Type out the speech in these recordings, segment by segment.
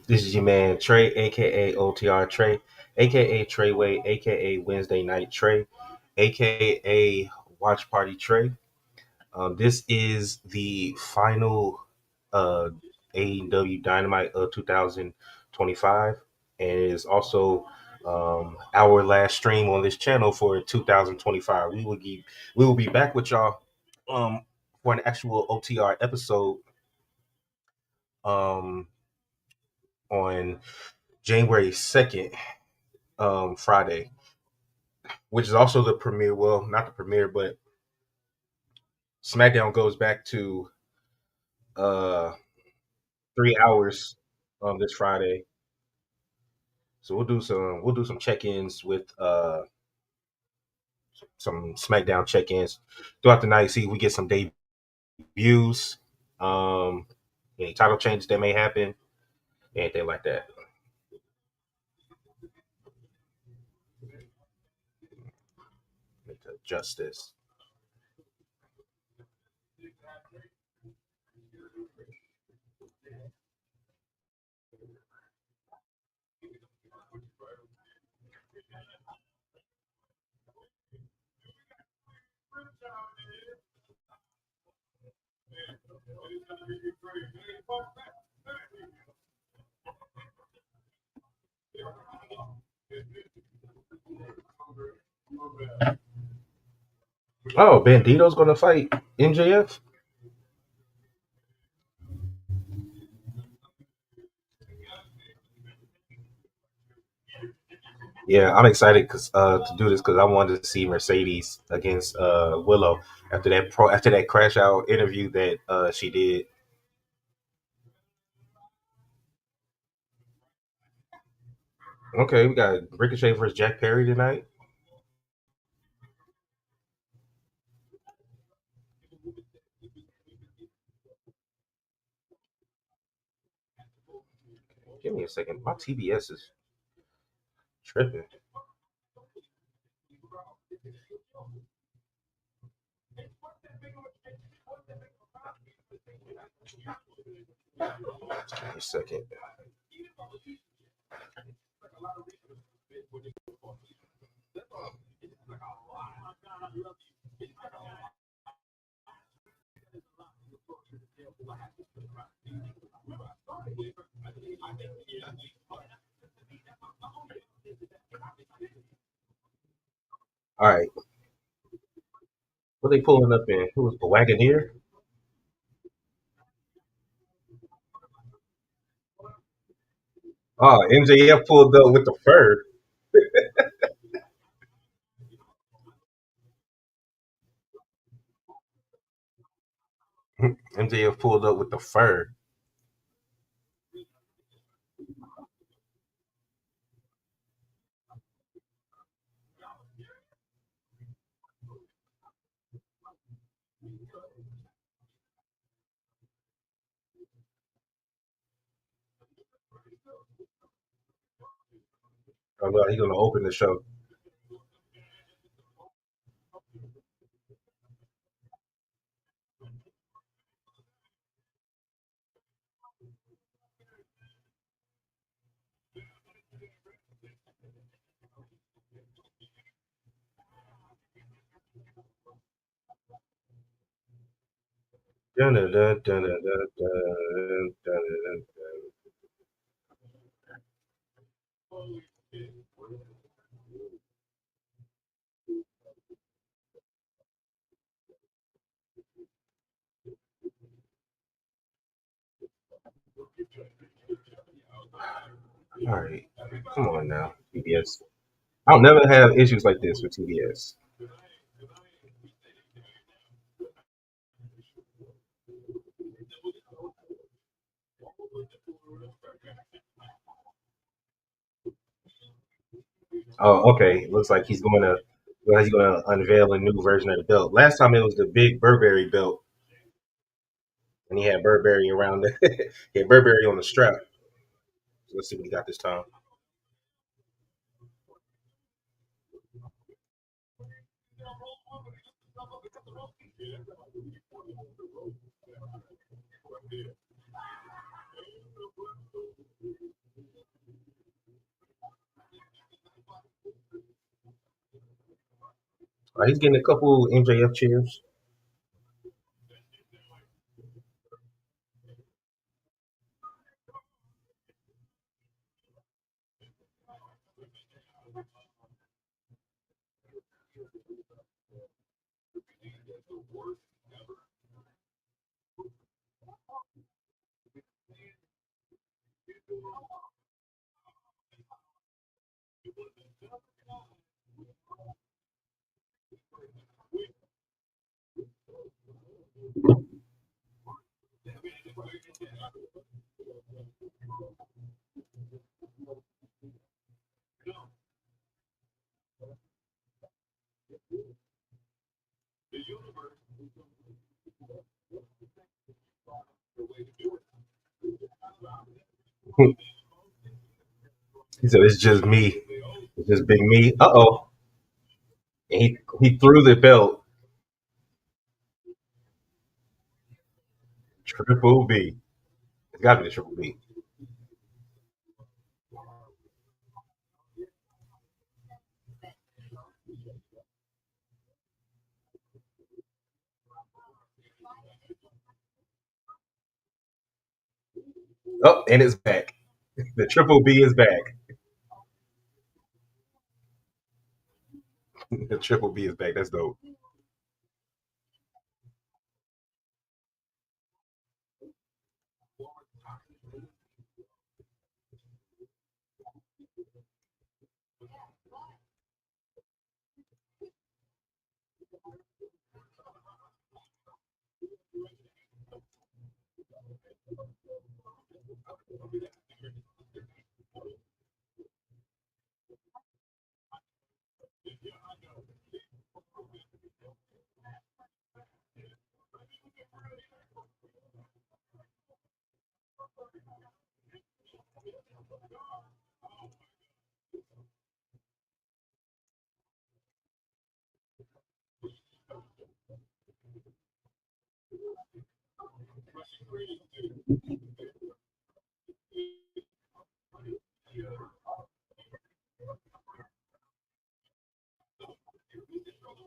This is your man Trey, aka OTR Trey, aka Treyway, aka Wednesday Night Trey, aka Watch Party Trey. This is the final uh, AEW Dynamite of 2025, and it is also our last stream on this channel for 2025. We will be back with y'all for an actual OTR episode um, on January 2nd, Friday, which is also the premiere. Well, not the premiere, but SmackDown goes back to uh, 3 hours this Friday. So we'll do some check-ins with some SmackDown check-ins throughout the night. See if we get some debuts, um, any title changes that may happen, anything like that. Need to adjust this. Oh, Bandito's gonna fight MJF. Yeah, I'm excited because to do this because I wanted to see Mercedes against Willow after that crash out interview that she did. Okay, we got Ricochet versus Jack Perry tonight. Give me a second. My TBS is tripping. Give me a second. All right, what they pulling up in? Who was the Wagoneer? Oh, MJF pulled up with the fur. MJF pulled up with the fur. Oh no, he's gonna open the show. Dun, dun, dun, dun, dun, dun, dun, dun, dun, dun. All right, come on now, TBS. I'll never have issues like this with TBS. Oh, okay. Looks like he's going to unveil a new version of the belt. Last time it was the big Burberry belt, and he had Burberry around the he had Burberry on the strap. So let's see what he got this time. He's getting a couple MJF cheers. He said, "It's just me. It's just big me." Uh-oh. And he threw the belt. Triple B. It's got to be the Triple B. Oh, and it's back. The Triple B is back. The Triple B is back. That's dope.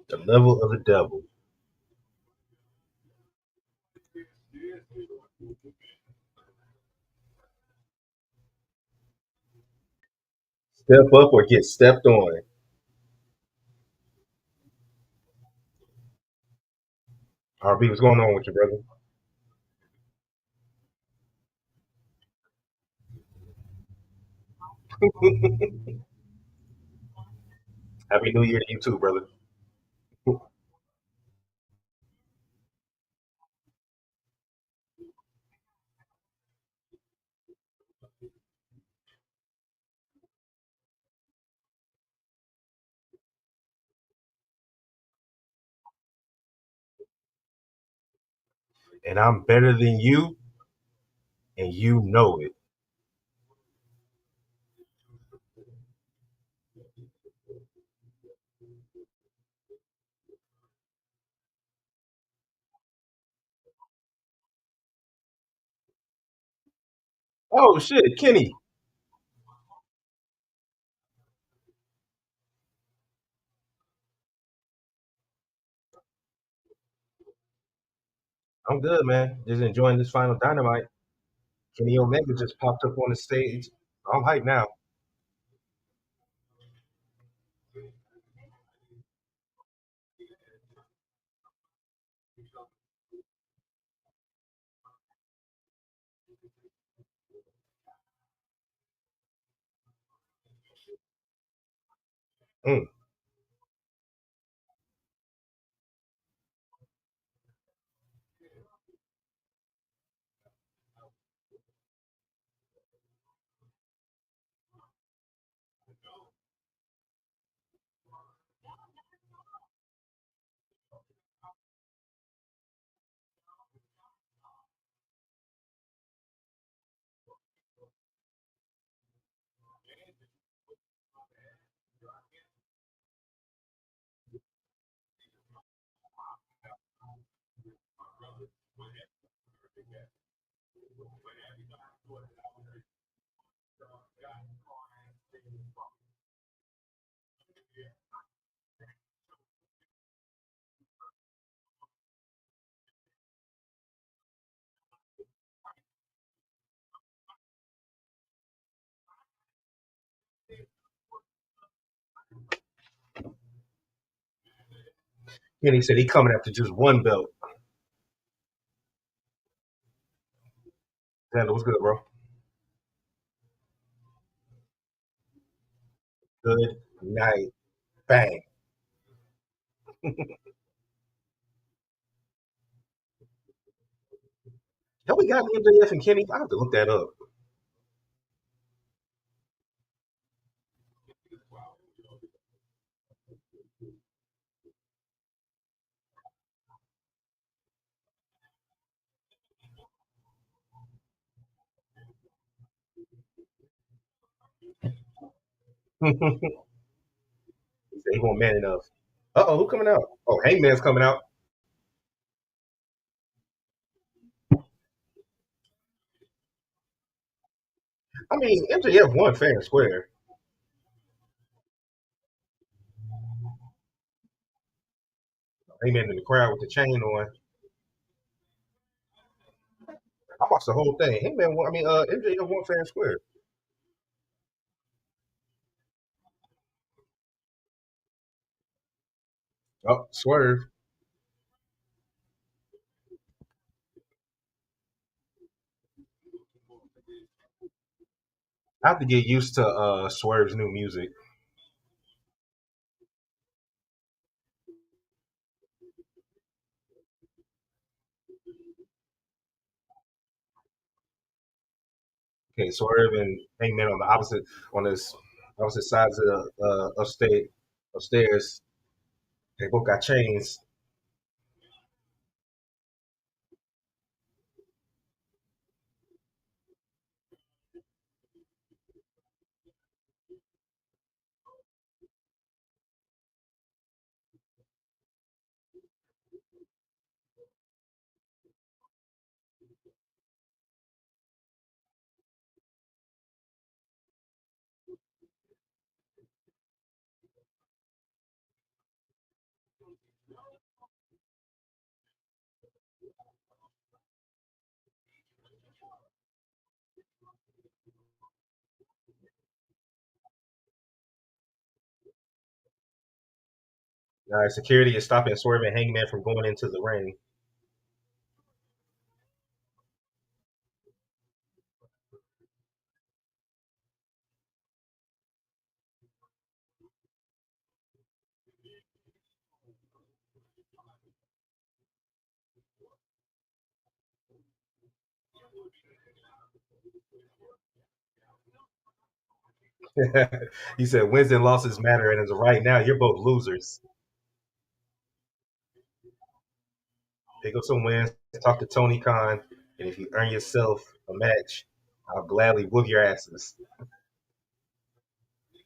The level of the devil. Step up or get stepped on. RB, what's going on with you, brother? Happy New Year to you too, brother. And I'm better than you, and you know it. Oh shit, Kenny. I'm good, man. Just enjoying this final Dynamite. Kenny Omega just popped up on the stage. I'm hyped now. Mm. Kenny said he coming after just one belt. Xander, what's good, bro? Good night. Bang. Don't we got MJF and Kenny? I have to look that up. He said he won't man enough. Who coming out? Oh, Hangman's coming out. I mean, MJF won fair and square. Hangman in the crowd with the chain on. I watched the whole thing. Hangman won. I mean, MJF won fair and square. Oh, swerve. I have to get used to Swerve's new music. Okay, Swerve and Hangman on the opposite sides of the upstairs. They both got chains. Security is stopping Swerve and Hangman from going into the ring. He said wins and losses matter, and as of right now, you're both losers. Pick up some wins, talk to Tony Khan, and if you earn yourself a match, I'll gladly whoop your asses.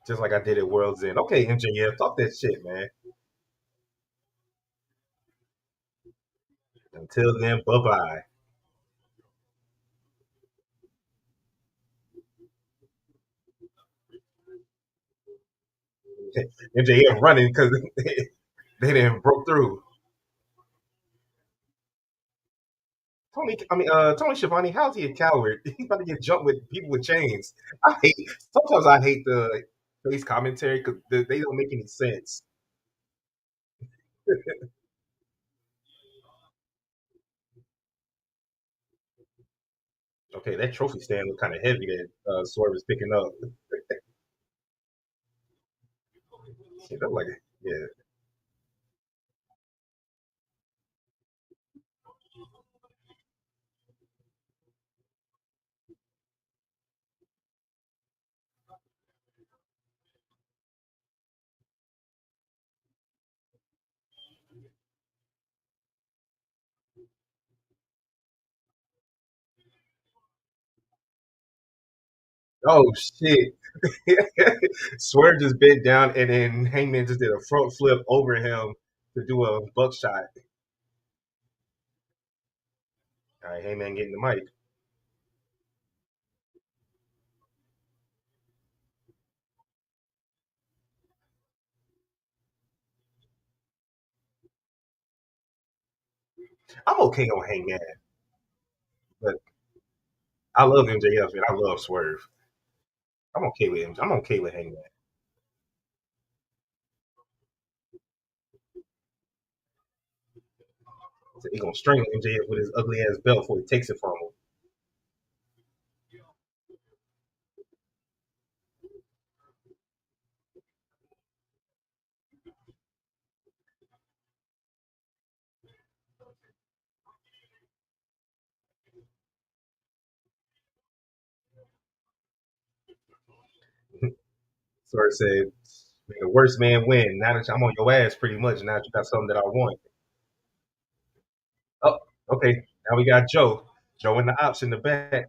Just like I did at World's End. Okay, MJF, talk that shit, man. Until then, bye bye. MJF running because they didn't broke through. Tony Schiavone, how's he a coward? He's about to get jumped with people with chains. Sometimes I hate the face commentary because they don't make any sense. Okay, that trophy stand was kind of heavy that Swerve is picking up. Shit, I'm like, yeah. Oh shit! Swerve just bent down, and then Hangman just did a front flip over him to do a buckshot. All right, Hangman getting the mic. I'm okay on Hangman, but I love MJF and I love Swerve. I'm okay with him. I'm okay with Hangman. So he gonna strangle MJF with his ugly ass belt before he takes it from him. Swerve said, "May the worst man win." Now that I'm on your ass, pretty much. Now that you got something that I want. Oh, okay. Now we got Joe. Joe and the ops in the back.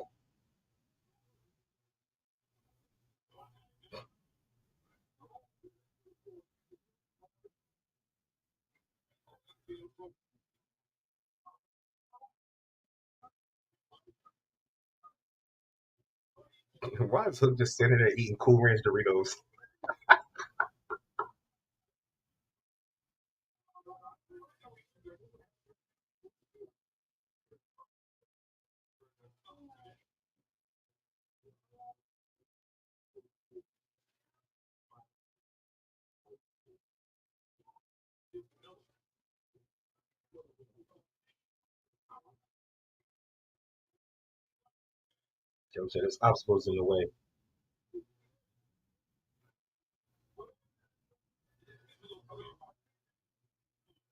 Why is Hook just sitting there eating Cool Ranch Doritos? Joe said his obstacles in the way.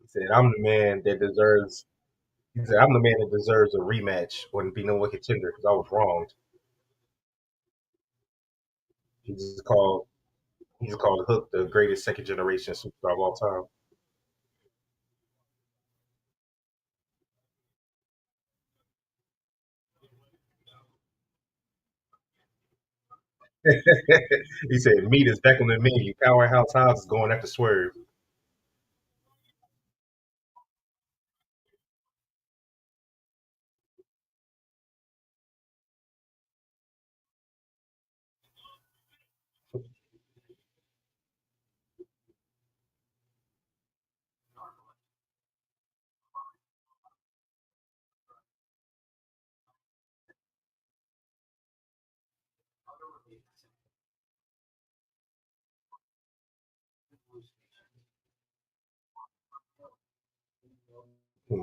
He said, "I'm the man that deserves." He said, "I'm the man that deserves a rematch or to be no one contender because I was wronged." He just called. He just called Hook the greatest second generation superstar of all time. He said, "Meat is back on the menu. Powerhouse Hobbs is going after Swerve."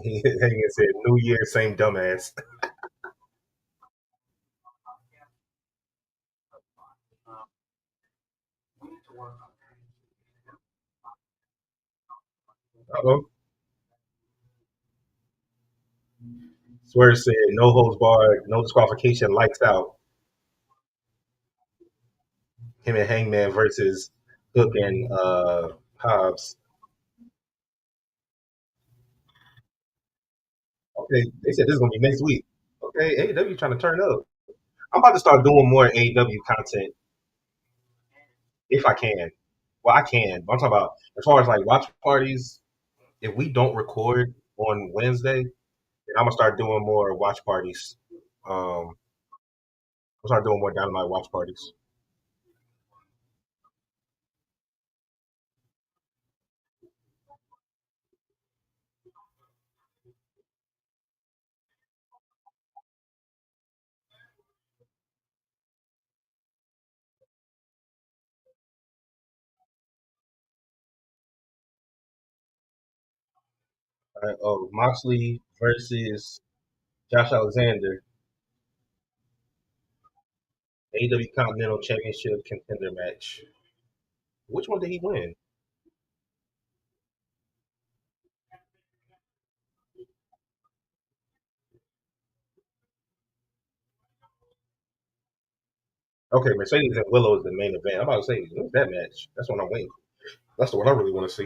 He said, "New Year, same dumbass." Uh-oh. Swerve said, "No holds barred, no disqualification, lights out." Him and Hangman versus Hook and Hobbs. Okay, they said this is gonna be next week. Okay, AEW trying to turn up. I'm about to start doing more AEW content if I can. Well, I can. But I'm talking about as far as like watch parties. If we don't record on Wednesday, then I'm gonna start doing more watch parties. I'll start doing more Dynamite watch parties. Oh, Moxley versus Josh Alexander, AEW Continental Championship contender match. Which one did he win? Okay, Mercedes and Willow is the main event. I'm about to say, what's that match? That's what I'm waiting for. That's the one I really want to see.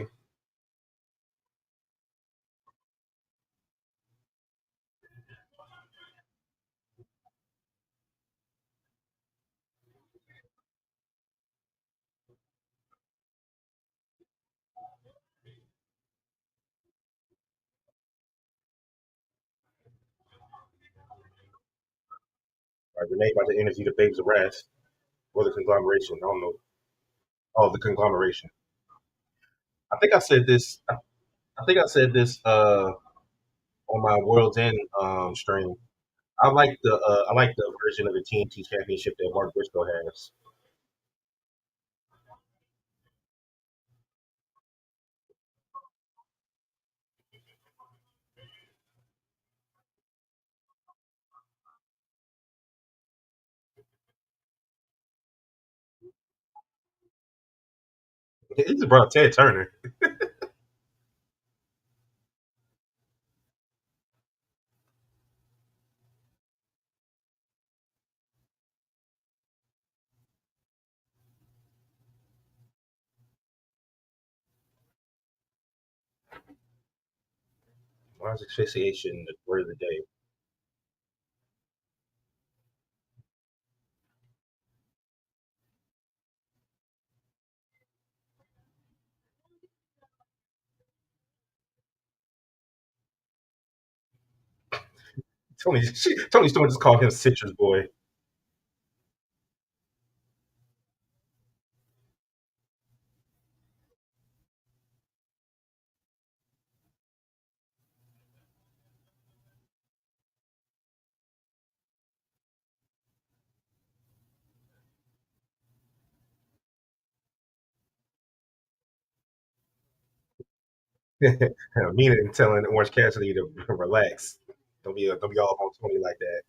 All right, Renee about to interview the Babes of Wrath or the conglomeration. I don't know. Oh, the conglomeration. I think I said this. I think I said this on my World's End stream. I like the version of the TNT Championship that Mark Briscoe has. He just brought Ted Turner. Why is asphyxiation the word of the day? Tony Storm just called him Citrus Boy. Meaning telling Orange Cassidy to relax. Don't be all on Tony like that.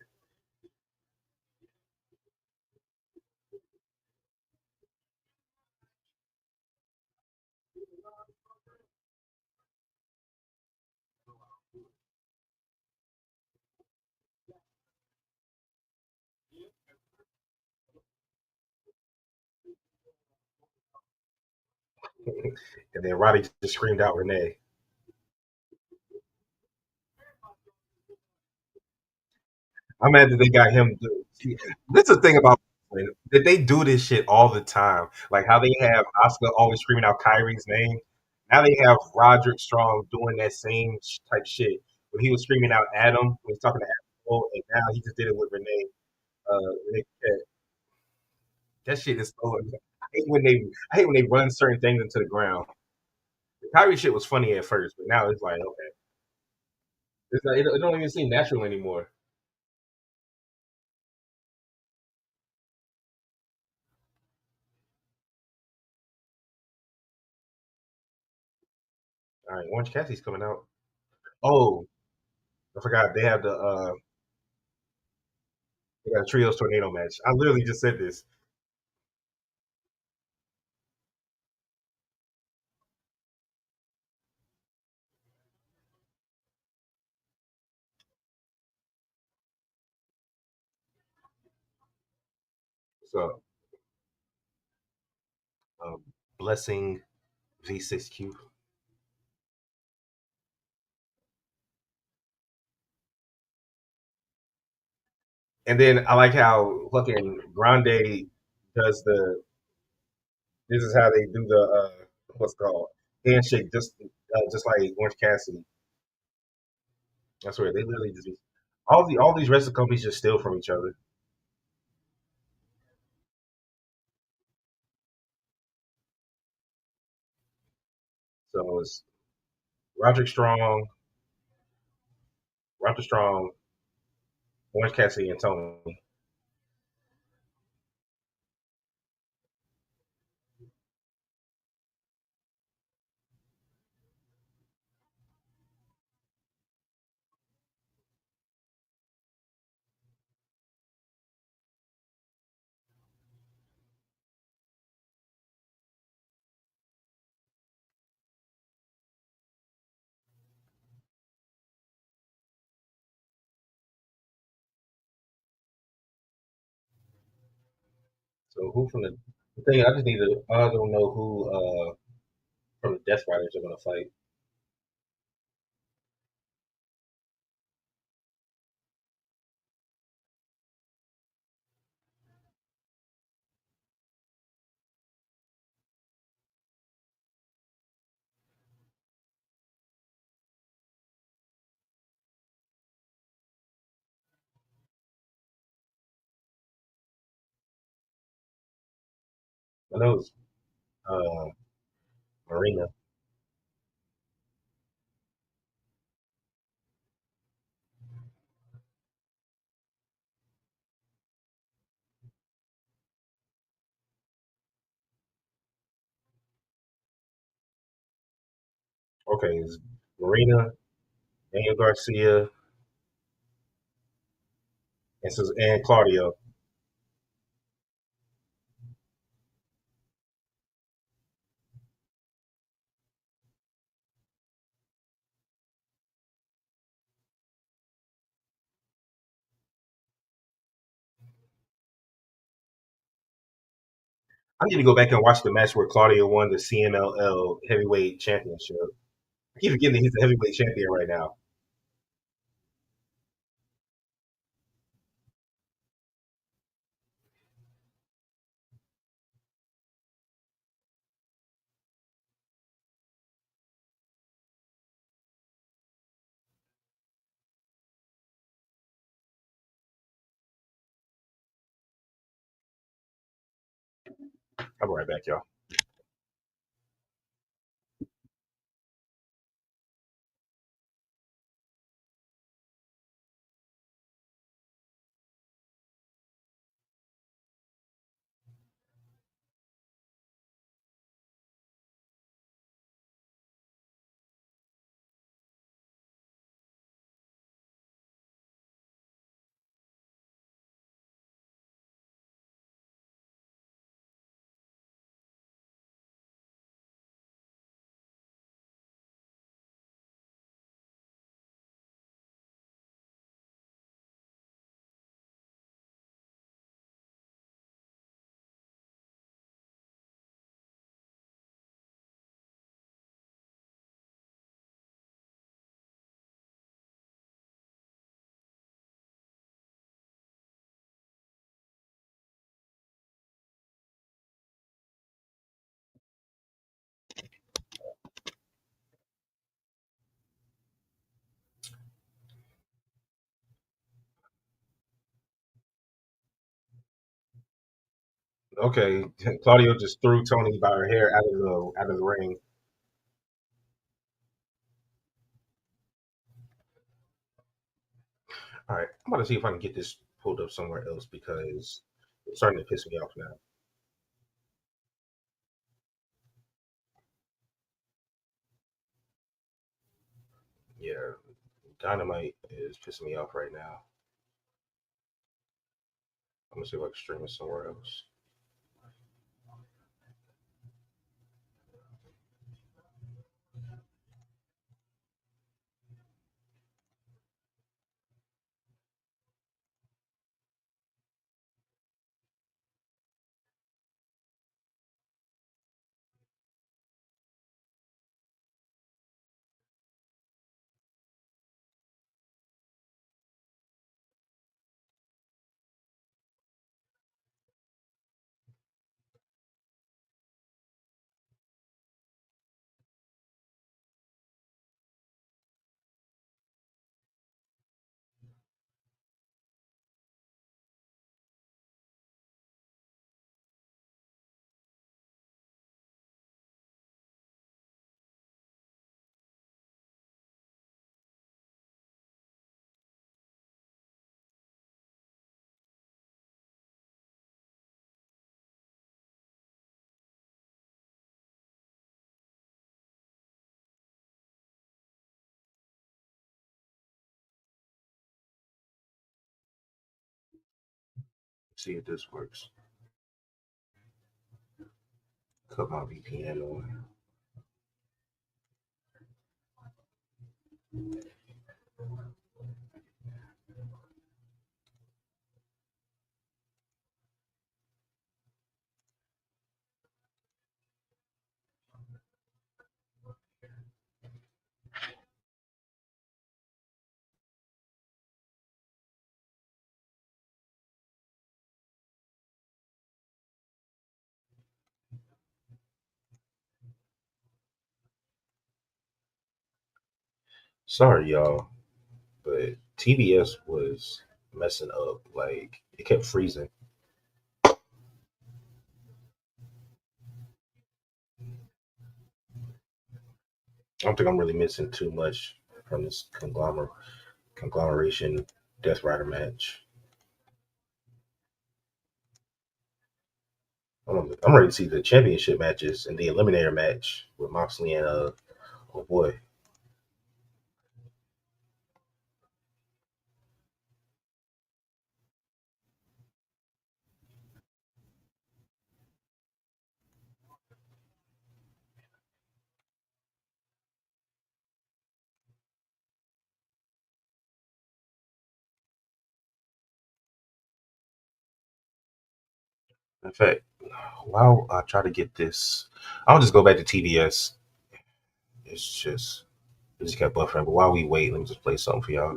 And then Roddy just screamed out Renee. I'm mad that they got him. See, this is the thing about that they do this shit all the time. Like how they have Oscar always screaming out Kyrie's name. Now they have Roderick Strong doing that same type shit. When he was screaming out Adam, when he's talking to Adam Cole, and now he just did it with Renee. Renee Paquette. That shit is so. I hate when they run certain things into the ground. The Kyrie shit was funny at first, but now it's like okay, it don't even seem natural anymore. All right, Orange Cassidy's coming out. Oh, I forgot they have they got a trios tornado match. I literally just said this. So, um, blessing V6Q, and then I like how fucking Grande does the. This is how they do the what's it called handshake, just like Orange Cassidy. That's where they literally just all these wrestling companies just steal from each other. So it's Roderick Strong, Roderick Strong, Orange Cassidy, and Tony. So who from the thing? I just need to. I don't know who from the Death Riders are gonna fight. I know it's uh, Marina. Okay, it's Marina, Daniel Garcia, and Claudio. I need to go back and watch the match where Claudio won the CMLL heavyweight championship. I keep forgetting that he's the heavyweight champion right now. I'll be right back, y'all. Okay, Claudio just threw Tony by her hair out of the ring. All right, I'm about to see if I can get this pulled up somewhere else because it's starting to piss me off now. Yeah, Dynamite is pissing me off right now. I'm gonna see if I can stream it somewhere else. See if this works. Cut my VPN on. Sorry, y'all, but TBS was messing up. Like it kept freezing. I don't think I'm really missing too much from this conglomeration Death Rider match. I'm ready to see the championship matches and the eliminator match with Moxley and oh boy. In fact, while I try to get this, I'll just go back to TBS. It's just it just kept buffering. But while we wait, let me just play something for y'all.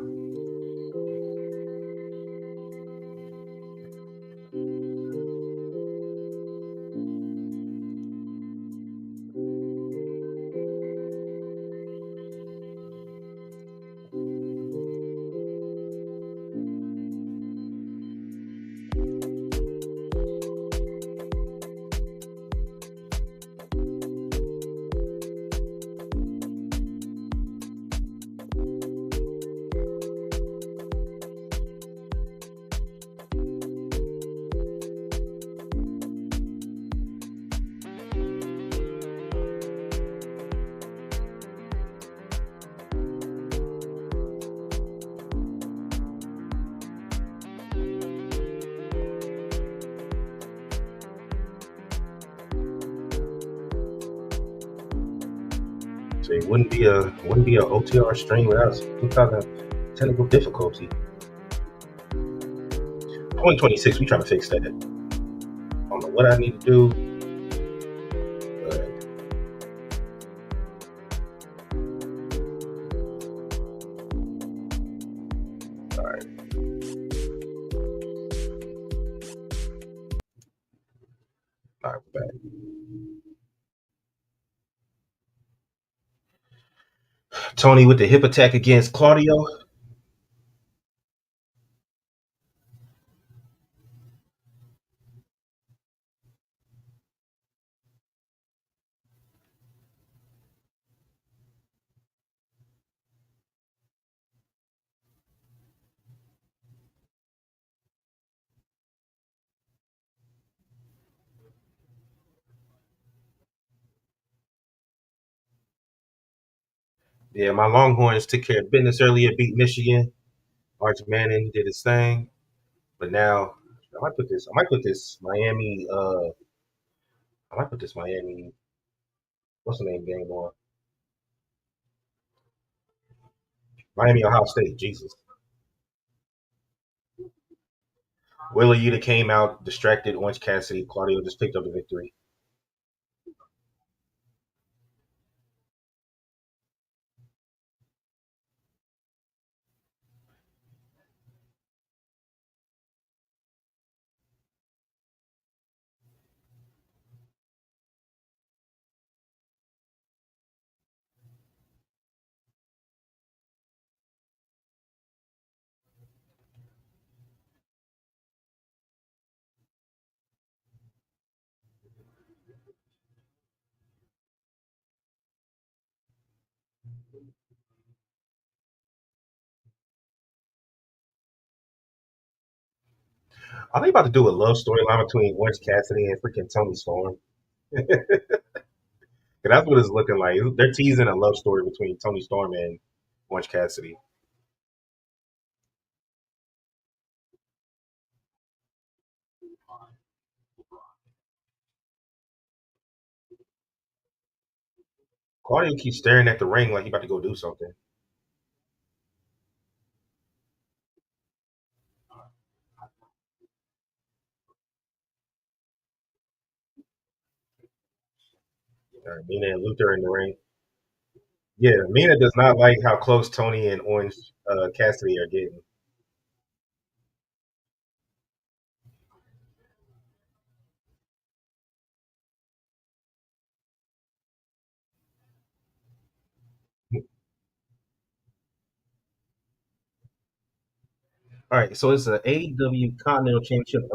So it wouldn't be a OTR stream without some kind of technical difficulty. 2026, we trying to fix that. I don't know what I need to do, but all right, all right, we're back. Tony with the hip attack against Claudio. Yeah, my Longhorns took care of business earlier, beat Michigan. Arch Manning did his thing, but now I might put this Miami. I might put this Miami. What's the name game on? Miami Ohio State. Jesus. Willa Yuta came out distracted. Orange Cassidy. Claudio just picked up the victory. Are they about to do a love storyline between Orange Cassidy and freaking Tony Storm? That's what it's looking like. They're teasing a love story between Tony Storm and Orange Cassidy. Claudio keeps staring at the ring like he about to go do something. Mina and Luther in the ring. Yeah, Mina does not like how close Tony and Orange Cassidy are getting. All right, so it's an AEW Continental Championship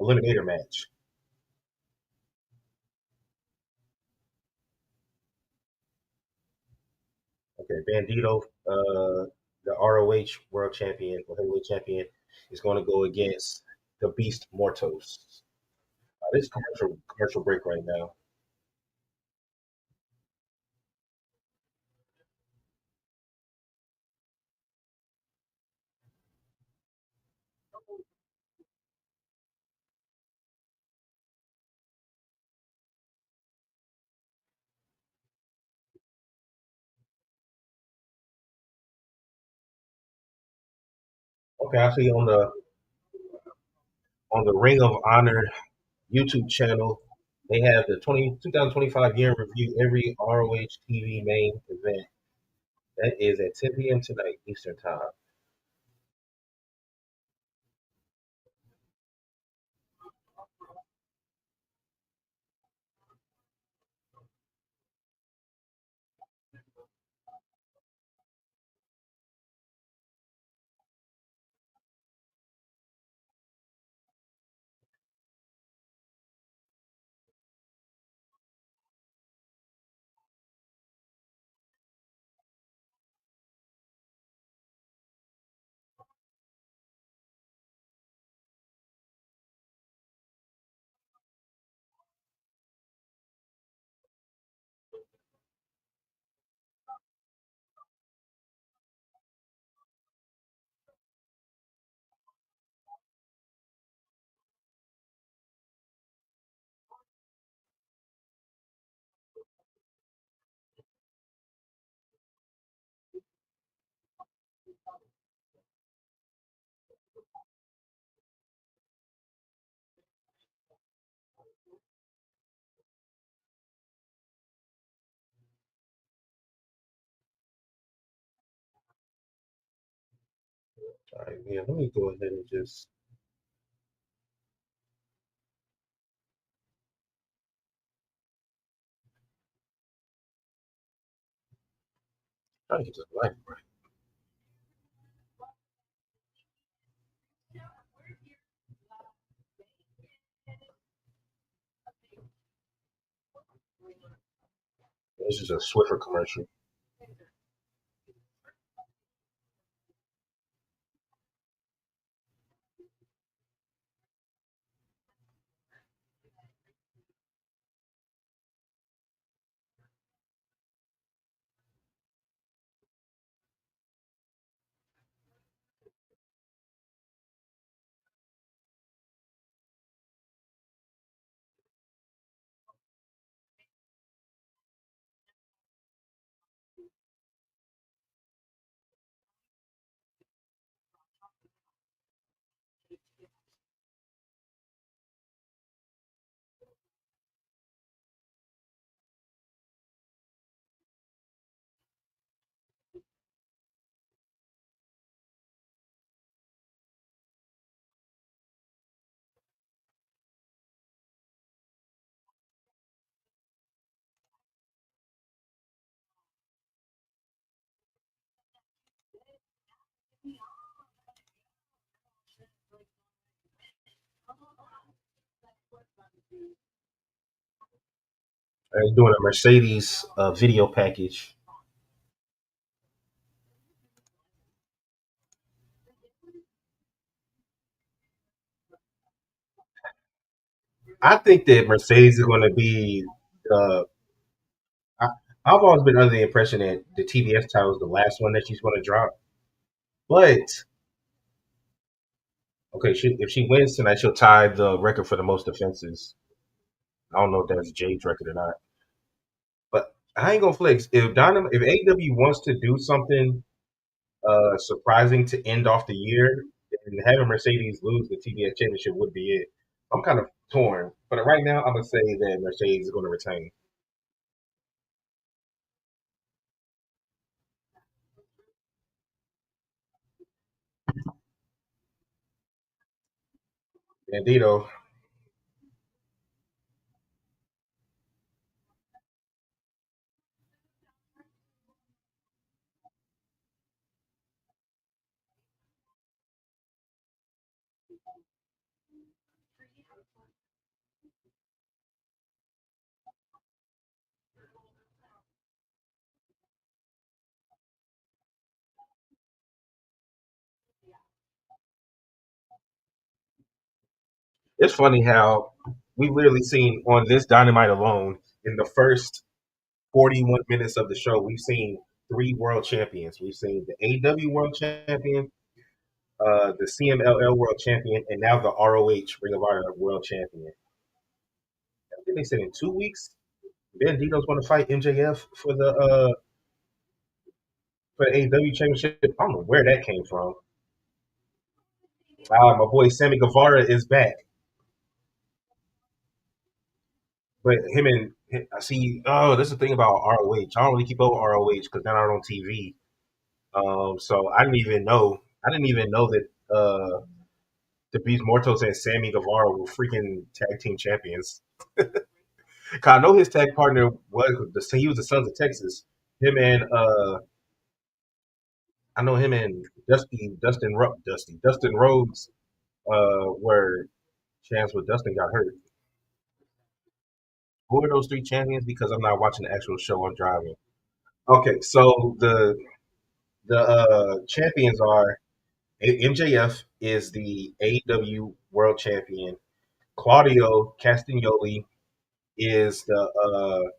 eliminator match. Okay, Bandito, the ROH World Champion or Heavyweight Champion, is going to go against the Beast Mortos. This is commercial break right now. Okay, I see on the Ring of Honor YouTube channel. They have the 2025 year in review every ROH TV main event. That is at 10 p.m. tonight Eastern Time. All right, yeah, let me go ahead and just try to get this life right. This is a Swiffer commercial. They're doing a Mercedes video package. I think that Mercedes is going to be. Uh, I, I've always been under the impression that the TBS title is the last one that she's going to drop. But okay, if she wins tonight, she'll tie the record for the most defenses. I don't know if that's Jade's record or not. But I ain't gonna flex. If AEW wants to do something surprising to end off the year, and having Mercedes lose the TBS championship would be it. I'm kind of torn, but right now I'm gonna say that Mercedes is going to retain. Bandito, it's funny how we've literally seen on this Dynamite alone in the first 41 minutes of the show, we've seen three world champions. We've seen the AEW world champion, the CMLL world champion, and now the ROH Ring of Honor world champion. I think they said in 2 weeks, Bandito's going to fight MJF for the AEW championship. I don't know where that came from. My boy Sammy Guevara is back. But him and I see. Oh, this is the thing about ROH. I don't really keep up with ROH because they're not on TV. So I didn't even know. I didn't even know that the Beast Mortos and Sammy Guevara were freaking tag team champions. 'Cause I know his tag partner he was the Sons of Texas. Him and I know him and Dustin Rhodes were champs, but Dustin got hurt. Who are those three champions? Because I'm not watching the actual show. I'm driving. Okay, so the champions are MJF is the AEW World Champion. Claudio Castagnoli is the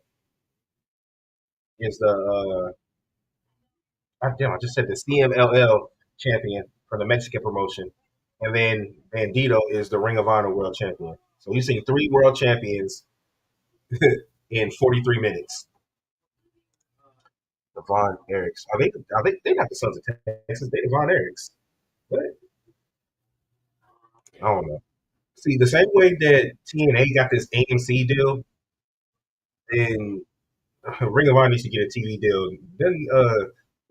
damn, I just said the CMLL champion for the Mexican promotion, and then Bandito is the Ring of Honor World Champion. So we've seen three world champions in 43 minutes. The Von Erichs. Are they not the Sons of Texas? They the Von Erichs. But I don't know. See, the same way that TNA got this AMC deal, then Ring of Honor needs to get a TV deal. Then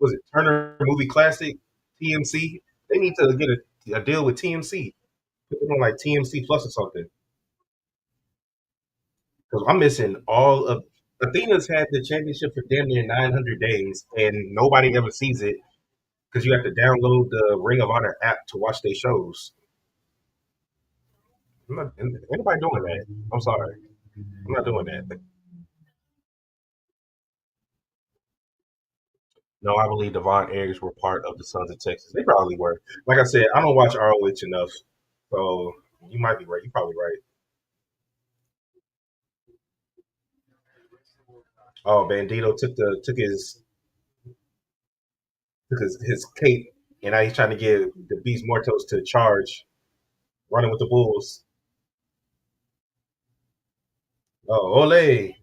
was it Turner Movie Classic, TMC? They need to get a deal with TMC. Put them on like TMC Plus or something. Because I'm missing all of Athena's had the championship for damn near 900 days, and nobody ever sees it because you have to download the Ring of Honor app to watch their shows. Anybody doing that? I'm sorry. I'm not doing that. No, I believe Devon Ayers were part of the Sons of Texas. They probably were. Like I said, I don't watch ROH enough, so you might be right. You're probably right. Oh, Bandito took his cape, and now he's trying to get the Beast Mortos to charge, running with the Bulls. Oh, ole! He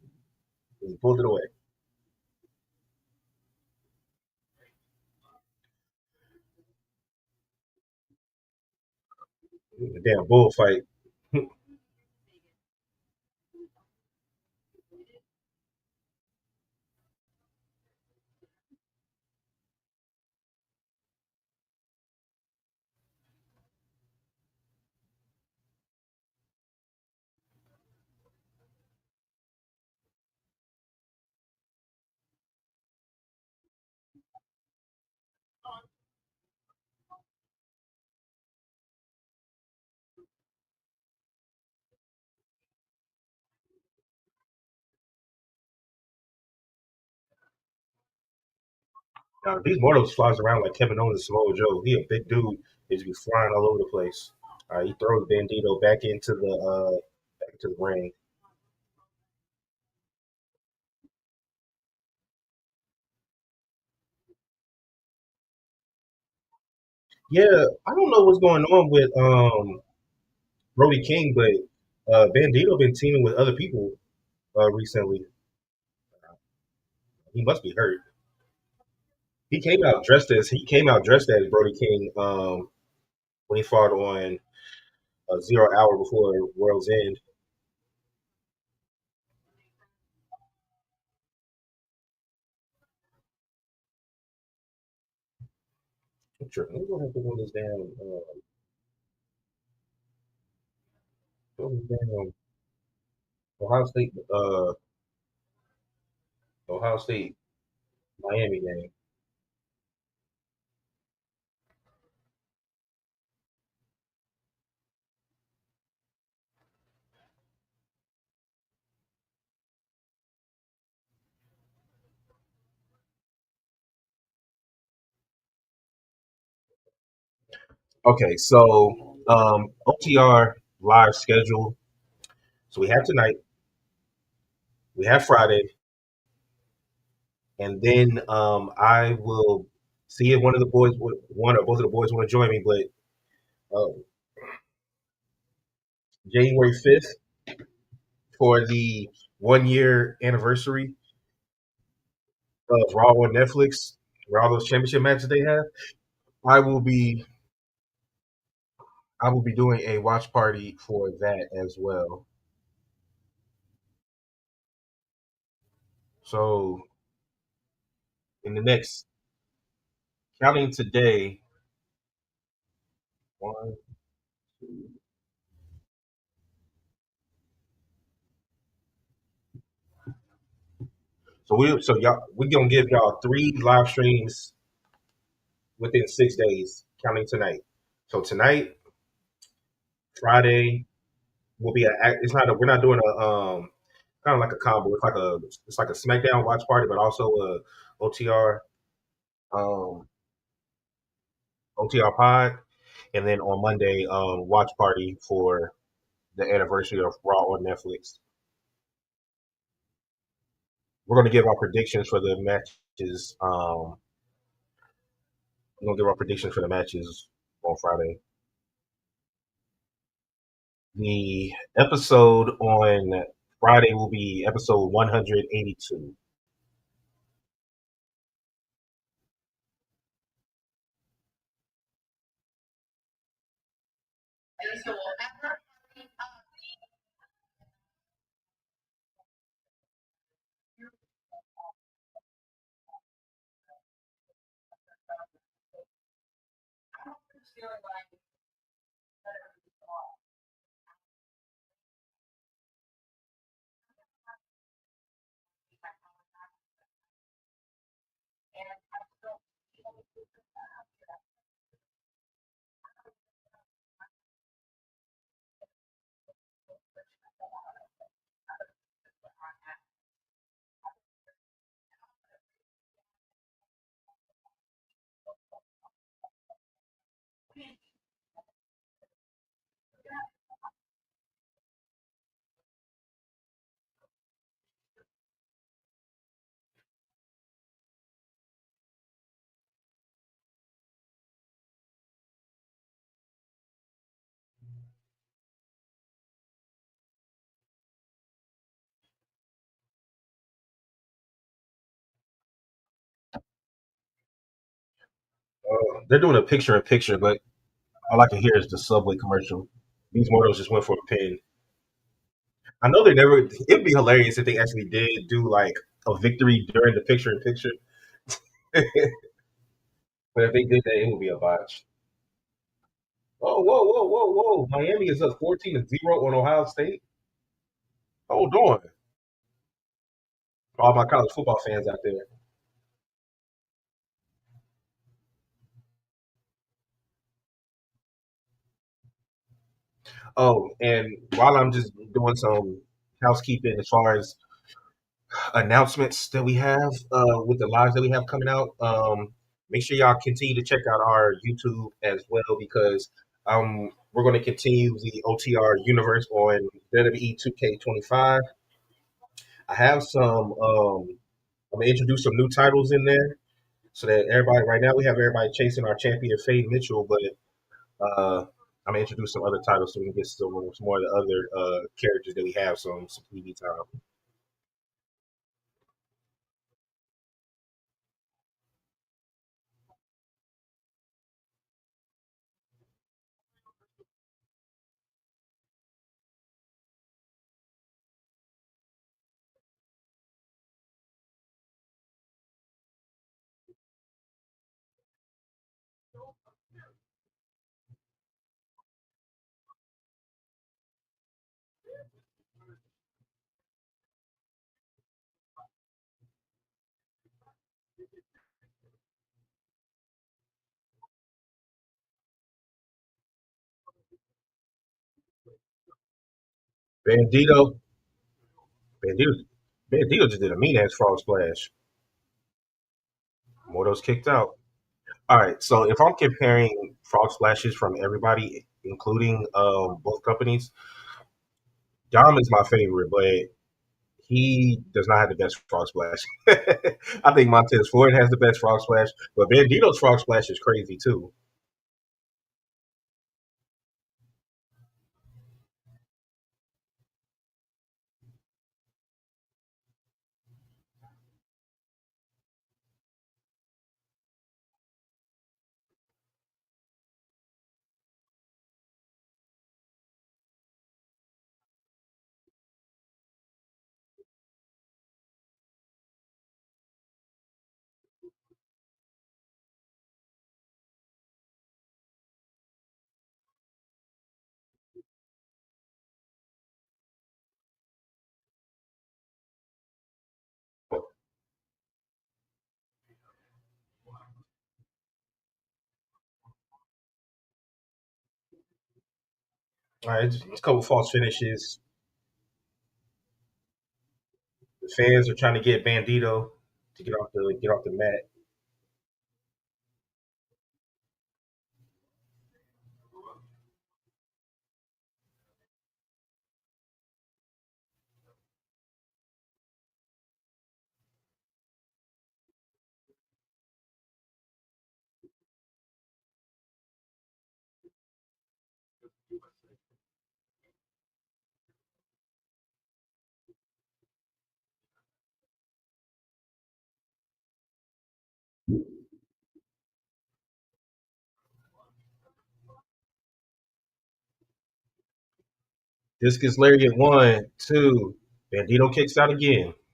pulled it away. Damn bullfight. Now, Beast Mortos flies around like Kevin Owens and Samoa Joe. He a big dude. He just be flying all over the place. He throws Bandito back into the ring. Yeah, I don't know what's going on with Brody King, but Bandito been teaming with other people recently. He must be hurt. He came out dressed as Brody King when he fought on 0 hour before World's End. I'm sure. Let me go ahead and put on this damn Ohio State Ohio State Miami game. Okay, so OTR live schedule. So we have tonight, we have Friday, and then I will see if one or both of the boys want to join me. But uh, January 5th for the 1 year anniversary of Raw on Netflix, where all those championship matches they have, I will be I will be doing a watch party for that as well. So in the next counting today, one, two. So y'all we gonna give y'all three live streams within 6 days, counting tonight. So tonight, Friday will be a. It's not a. We're not doing a kind of like a combo. It's like a SmackDown watch party, but also a OTR um OTR pod, and then on Monday watch party for the anniversary of Raw on Netflix. We're gonna give our predictions for the matches. We're gonna give our predictions for the matches on Friday. The episode on Friday will be episode 182. They're doing a picture in picture, but all I can hear is the Subway commercial. These models just went for a pin. I know they never. It'd be hilarious if they actually did do like a victory during the picture in picture. But if they did that, it would be a botch. Oh, whoa, whoa, whoa, whoa! Miami is up 14-0 on Ohio State. Hold on, all my college football fans out there. Oh, and while I'm just doing some housekeeping as far as announcements that we have with the lives that we have coming out. Make sure y'all continue to check out our YouTube as well because we're going to continue the OTR universe on WWE 2K25. I have some. I'm gonna introduce some new titles in there so that everybody. Right now, we have everybody chasing our champion Faye Mitchell, but I'm gonna introduce some other titles so we can get some more of the other characters that we have some TV time. Bandito, Bandito, Bandito just did a mean ass frog splash. Mordo's kicked out. All right, so if I'm comparing frog splashes from everybody, including both companies, Dom is my favorite, but he does not have the best frog splash. I think Montez Ford has the best frog splash, but Bandito's frog splash is crazy too. All right, it's a couple false finishes. The fans are trying to get Bandito to get off the mat. Discus lariat one, two. Bandito kicks out again. I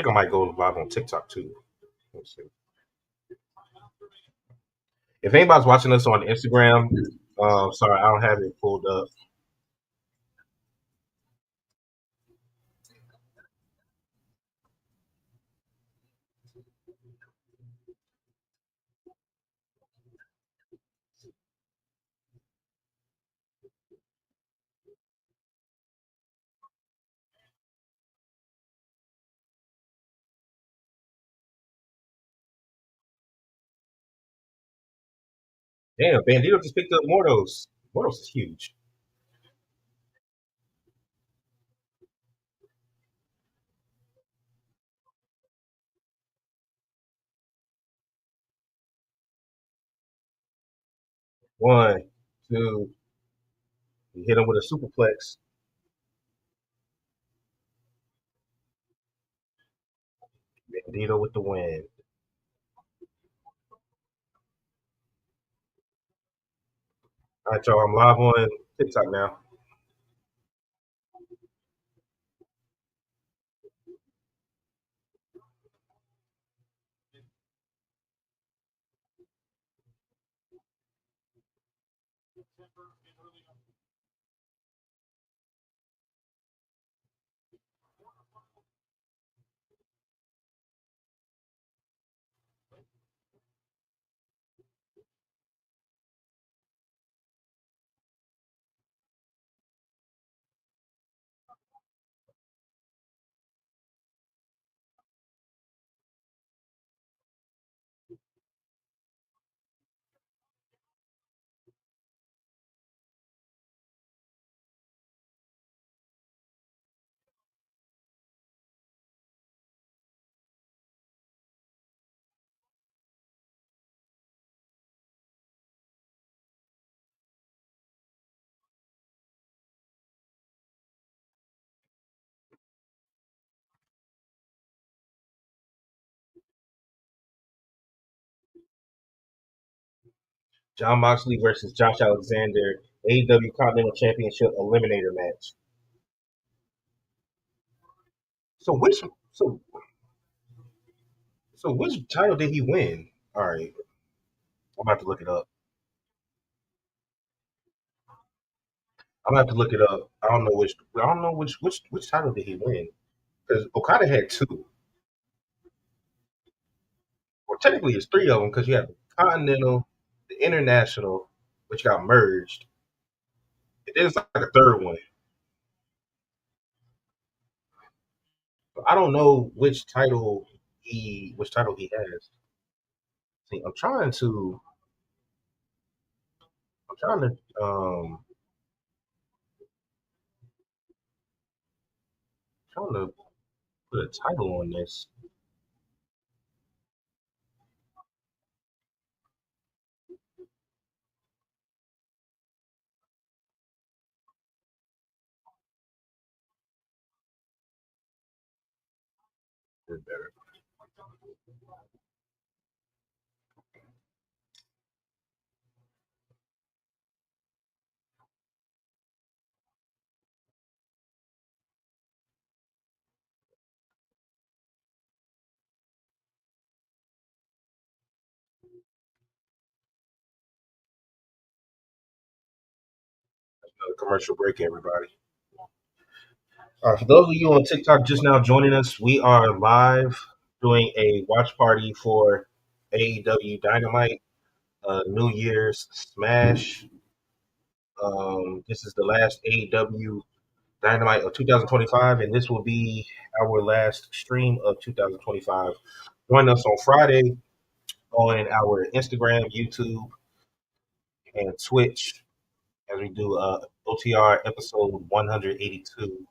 think I might go live on TikTok too. Let's see. If anybody's watching us on Instagram, sorry, I don't have it pulled up. Damn, Bandito just picked up Mortos. Mortos is huge. One, two. He hit him with a superplex. Bandito with the win. All right, y'all. I'm live on TikTok now. John Moxley versus Josh Alexander, AEW Continental Championship Eliminator match. So which so so which title did he win? All right, I'm gonna have to look it up. I'm gonna have to look it up. I don't know which title did he win because Okada had two. Well, technically, it's three of them because you have the Continental, the International, which got merged. And then it's like a third one. But I don't know which title he has. See, I'm trying to put a title on this. Better. Commercial break, everybody. For those of you on TikTok just now joining us, we are live doing a watch party for AEW Dynamite, New Year's Smash. This is the last AEW Dynamite of 2025, and this will be our last stream of 2025. Join us on Friday on our Instagram, YouTube, and Twitch as we do OTR episode 182.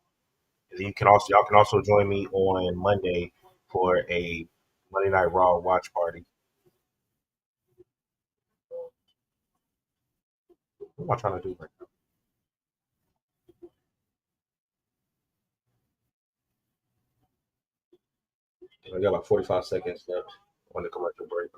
Y'all can also join me on Monday for a Monday Night Raw watch party. What am I trying to do right now? I got about 45 seconds left on the commercial break.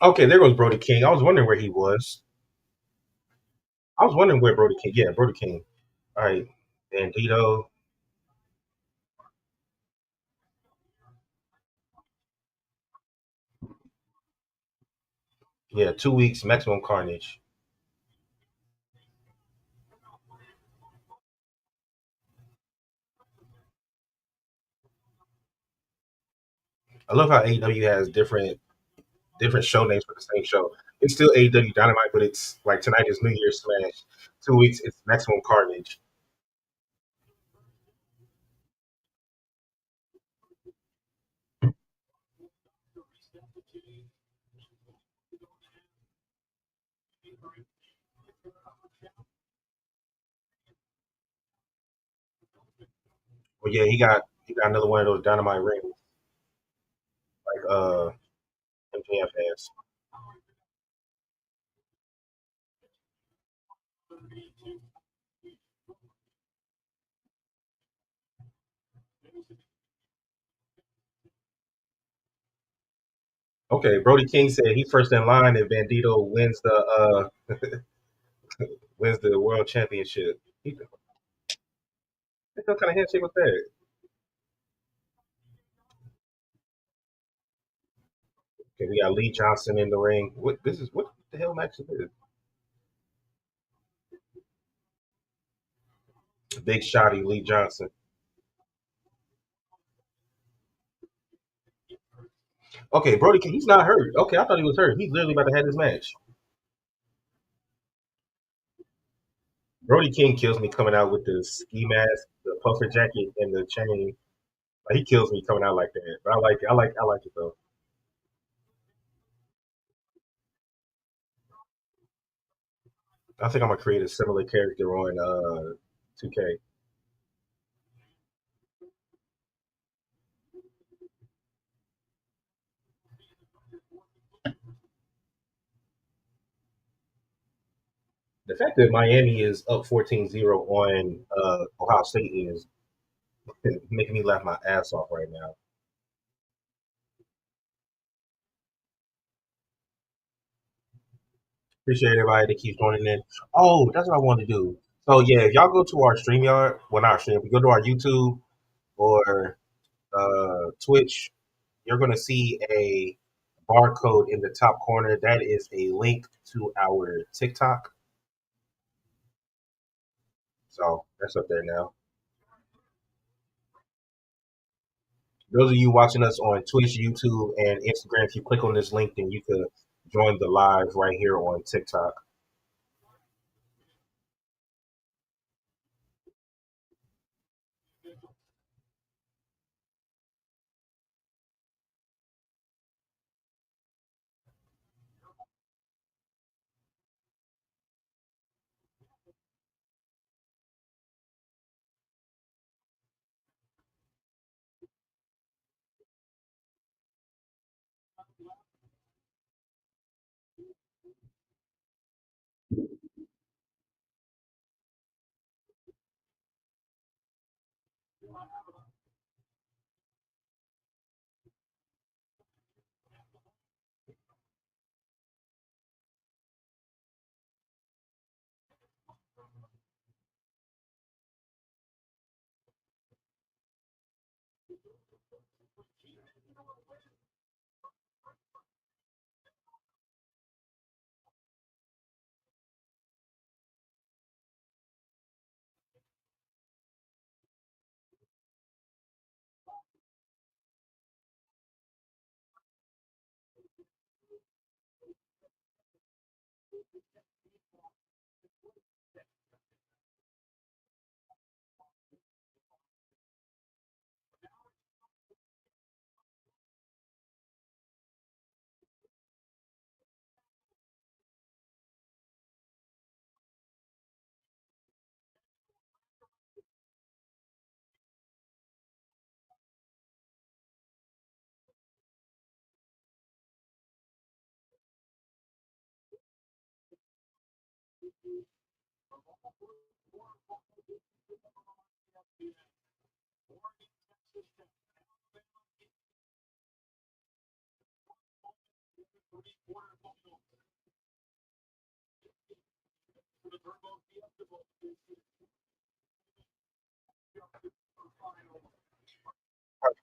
Okay, there goes Brody King. I was wondering where he was. I was wondering where Brody King. Yeah, Brody King. All right, Bandito. Yeah, 2 weeks maximum carnage. I love how AEW has different show names for the same show. It's still AEW Dynamite, but it's like tonight is New Year's Smash. 2 weeks, it's maximum carnage. But yeah, he got another one of those Dynamite rings like MJF has. Okay, Brody King said he's first in line if Bandito wins the world championship. What kind of handshake was that? Okay, we got Lee Johnson in the ring. What the hell match is this? Big shotty Lee Johnson. Okay, Brody King, he's not hurt. Okay, I thought he was hurt. He's literally about to have this match. Brody King kills me coming out with the ski mask, the puffer jacket, and the chain. Like, he kills me coming out like that. But I like it. I like it though. I think I'm gonna create a similar character on 2K. The fact that Miami is up 14-0 on Ohio State is making me laugh my ass off right now. Appreciate everybody that keeps joining in. Oh, that's what I wanted to do. So yeah, if y'all go to our StreamYard, well not our stream, if you go to our YouTube or Twitch, you're gonna see a barcode in the top corner. That is a link to our TikTok. So that's up there now. Those of you watching us on Twitch, YouTube, and Instagram, if you click on this link, then you could join the live right here on TikTok.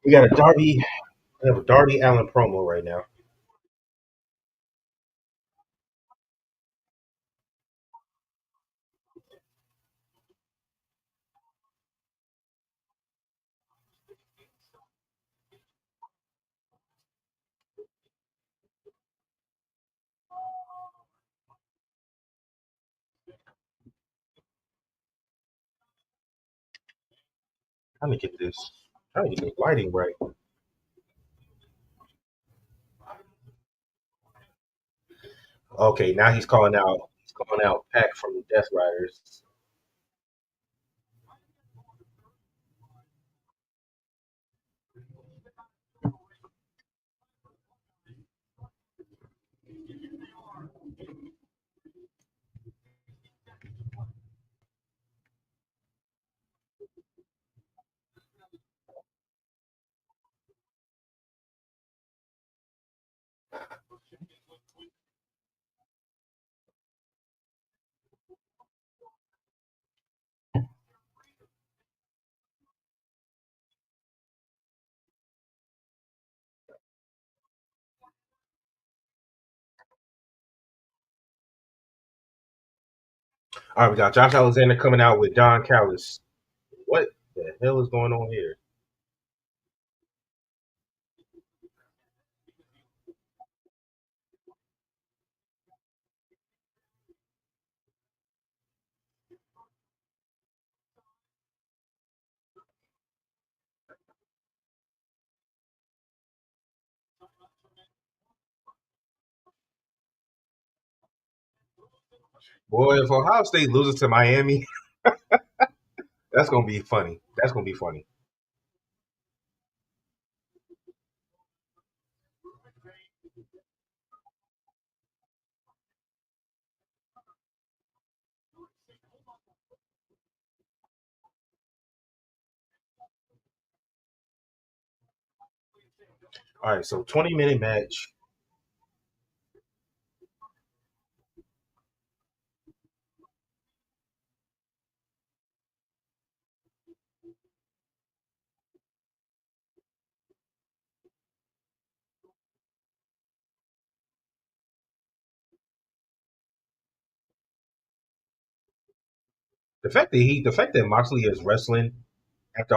We got a Darby. We have a Darby Allen promo right now. Trying to get this. Trying to get the lighting right. Okay, now he's calling out. He's calling out Pac from the Death Riders. All right, we got Josh Alexander coming out with Don Callis. What the hell is going on here? Boy, if Ohio State loses to Miami, that's gonna be funny. That's gonna be funny. All right, so 20-minute match. The fact that Moxley is wrestling after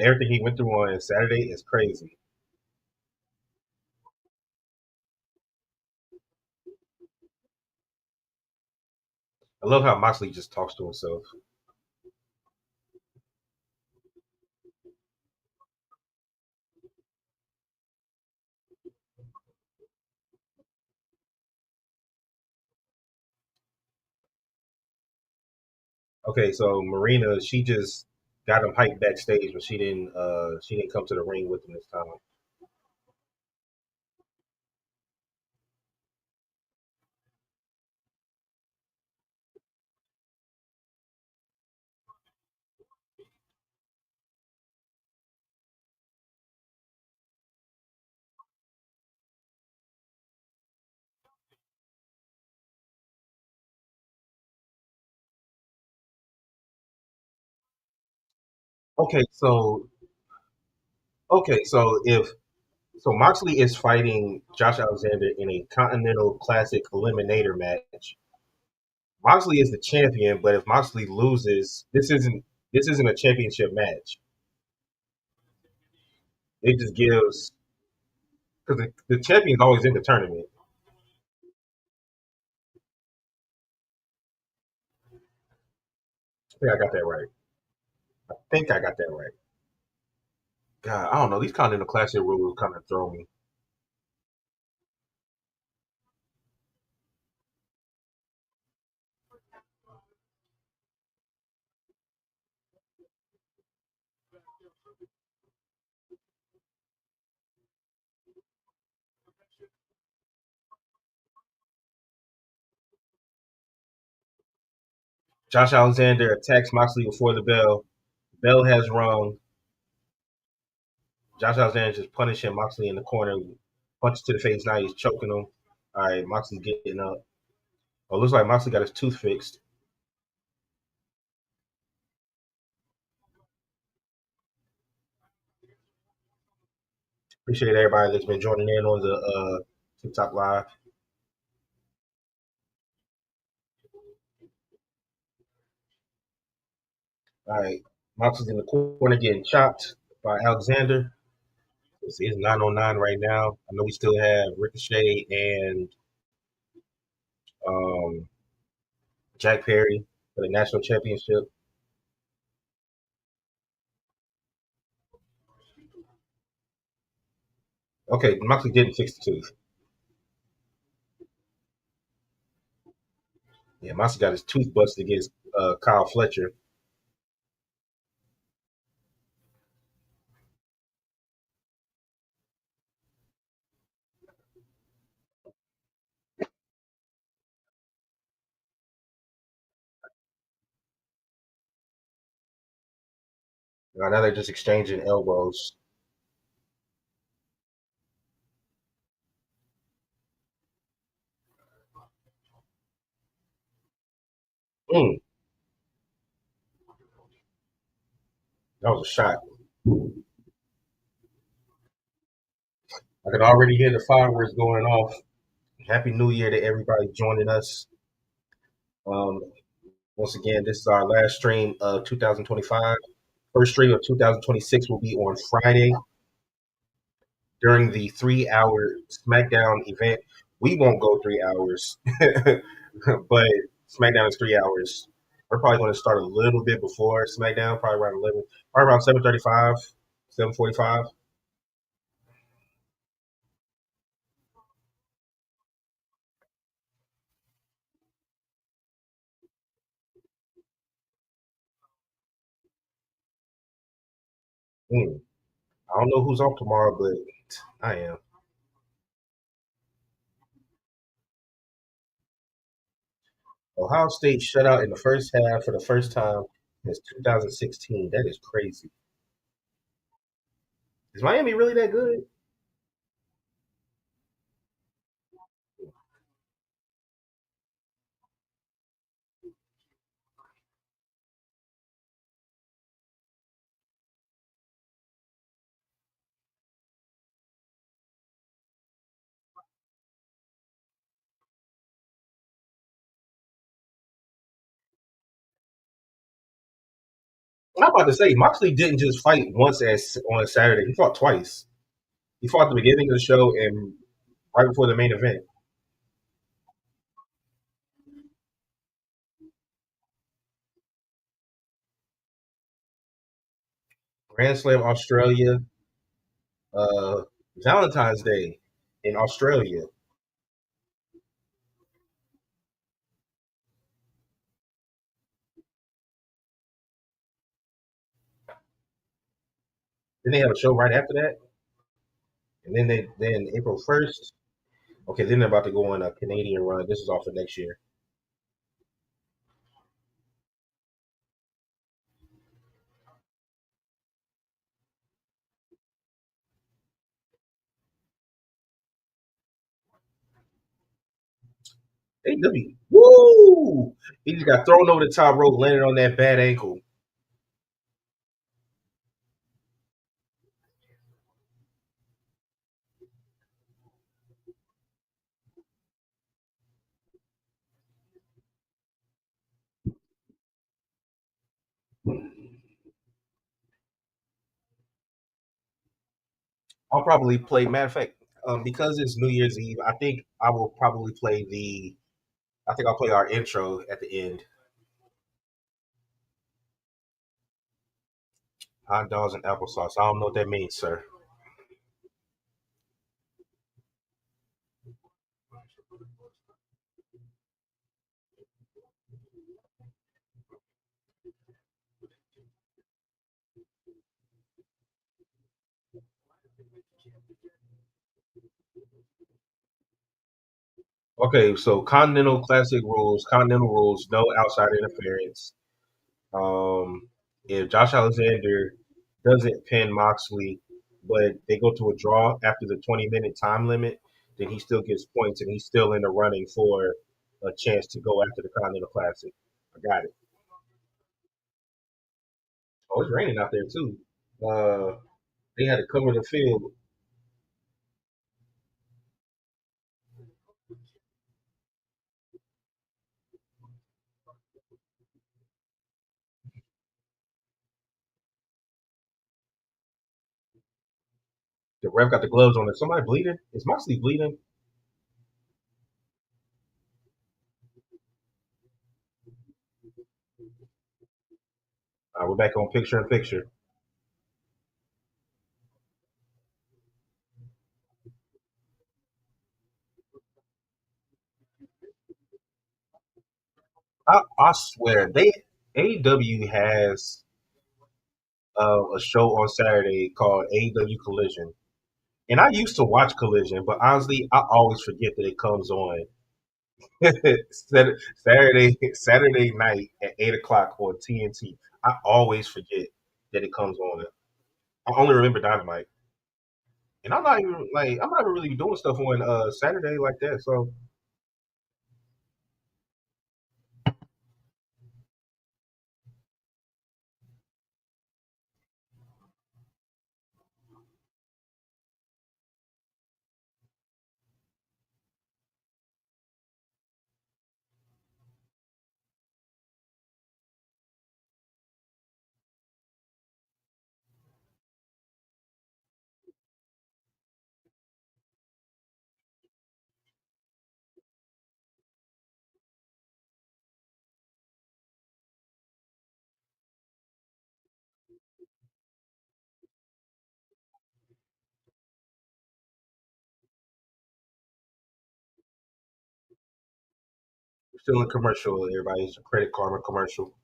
everything he went through on Saturday is crazy. I love how Moxley just talks to himself. Okay, so Marina, she just got him hyped backstage, but she didn't come to the ring with him this time. Okay, so okay, so if so Moxley is fighting Josh Alexander in a Continental Classic Eliminator match. Moxley is the champion, but if Moxley loses, this isn't a championship match. It just gives because the champion's always in the tournament. I think I got that right. I think I got that right. God, I don't know. These Continental Classic rules kind of throw me. Josh Alexander attacks Moxley before the bell. Bell has rung. Josh Alexander just punishing Moxley in the corner. Punches to the face. Now he's choking him. All right, Moxley's getting up. Oh, looks like Moxley got his tooth fixed. Appreciate everybody that's been joining in on the TikTok live. All right, Moxley's in the corner getting chopped by Alexander. It's 9:09 right now. I know we still have Ricochet and um, Jack Perry for the national championship. Okay, Moxley didn't fix the tooth. Yeah, Moxley got his tooth busted against Kyle Fletcher. Now they're just exchanging elbows. Mm, that was a shot. I can already hear the fireworks going off. Happy New Year to everybody joining us. Um, Once again, this is our last stream of 2025. First stream of 2026 will be on Friday during the 3 hour SmackDown event. We won't go 3 hours, but SmackDown is 3 hours. We're probably going to start a little bit before SmackDown, probably around 11, probably around 7:35, 7:45. Mm. I don't know who's off tomorrow, but I am. Ohio State shut out in the first half for the first time since 2016. That is crazy. Is Miami really that good? I'm about to say Moxley didn't just fight once as on a Saturday. He fought twice. He fought at the beginning of the show and right before the main event. Grand Slam Australia, uh, Valentine's Day in Australia. Then they have a show right after that, and then April 1st. Okay, then they're about to go on a Canadian run. This is all for next year. AEW, woo! He just got thrown over the top rope, landed on that bad ankle. I'll probably play. Matter of fact, because it's New Year's Eve, I think I will probably play the. I think I'll play our intro at the end. Hot dogs and applesauce. I don't know what that means, sir. Okay, so Continental Classic rules, Continental rules, no outside interference. If Josh Alexander doesn't pin Moxley, but they go to a draw after the 20-minute time limit, then he still gets points and he's still in the running for a chance to go after the Continental Classic. I got it. Oh, it's raining out there too. Uh, they had to cover the field. The ref got the gloves on. Is somebody bleeding? Is Moxley bleeding? We're back on picture in picture. I swear, AEW has a show on Saturday called AEW Collision. And I used to watch Collision, but honestly, I always forget that it comes on Saturday night at 8 o'clock on TNT. I always forget that it comes on. I only remember Dynamite, and I'm not even really doing stuff on Saturday like that. So we're still in commercial. Everybody's a Credit Karma commercial.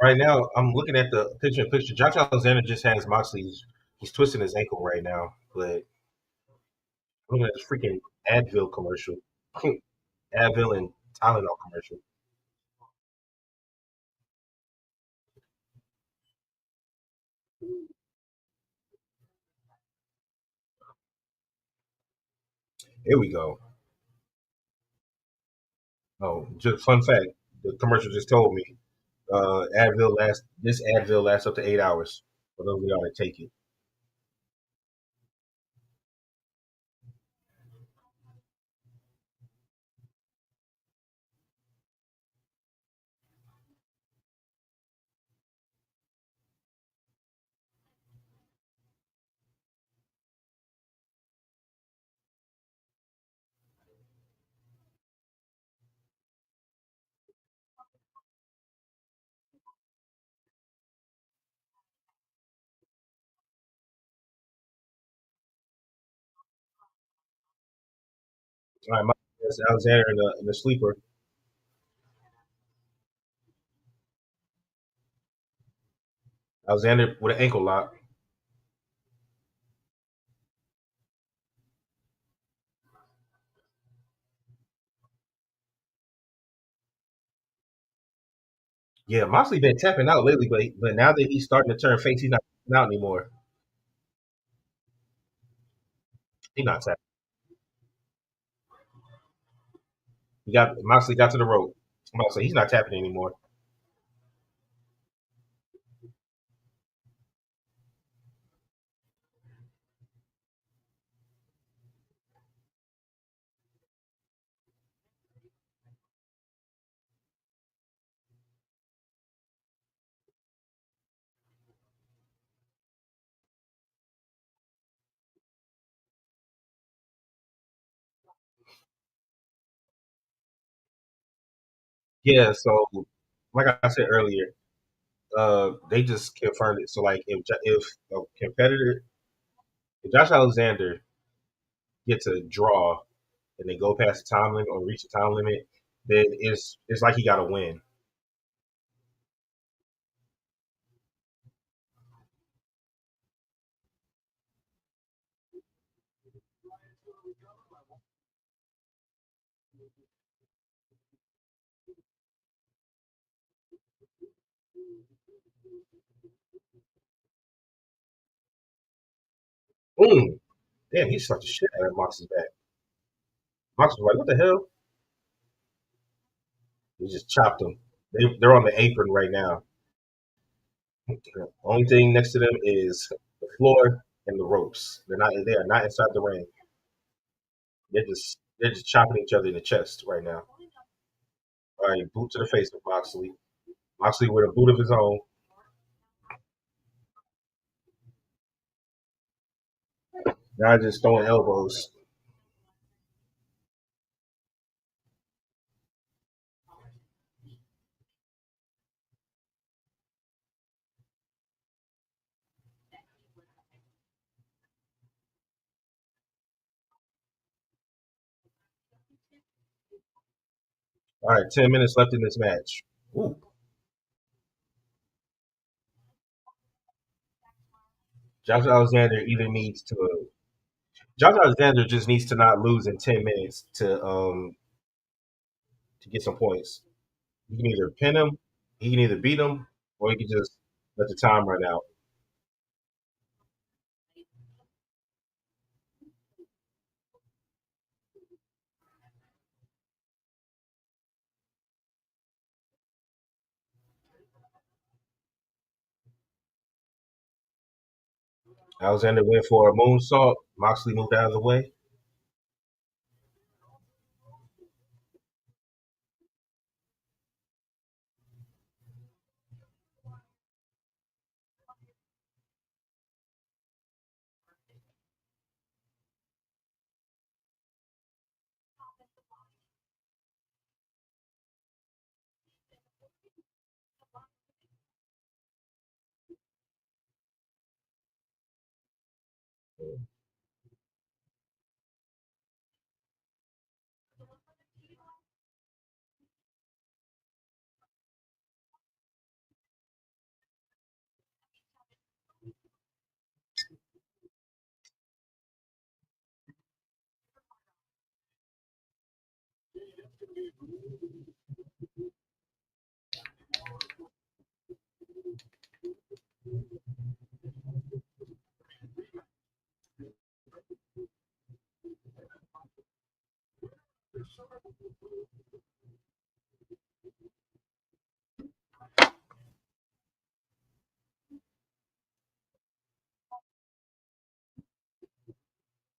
Right now, I'm looking at the picture in picture. Josh Alexander just has Moxley's. He's twisting his ankle right now, but I'm looking at this freaking Advil commercial. Advil and Tylenol commercial. Here we go. Oh, just fun fact: the commercial just told me Advil lasts up to 8 hours. For those of y'all that take it. All right, that's Alexander in the sleeper. Alexander with an ankle lock. Yeah, Moxley been tapping out lately, but now that he's starting to turn face, he's not tapping out anymore. He's not tapping. He got Moxley got to the rope. I'm about to say he's not tapping anymore. Yeah, so like I said earlier, they just confirmed it. So like if a competitor, if Josh Alexander gets a draw and they go past the time limit or reach the time limit, then it's like he got to win. Boom! Damn, he sucked the shit out of Mox's back. Mox was like, "What the hell?" He just chopped him. They're on the apron right now. The only thing next to them is the floor and the ropes. They're not. They are not inside the ring. They're just chopping each other in the chest right now. All right, boot to the face of Moxley. Moxley with a boot of his own. Now just throwing elbows. All right, 10 minutes left in this match. Ooh, Josh Alexander either needs to. Josh Alexander just needs to not lose in 10 minutes to get some points. He can either pin him, he can either beat him, or he can just let the time run out. Alexander went for a moonsault. Moxley moved out of the way.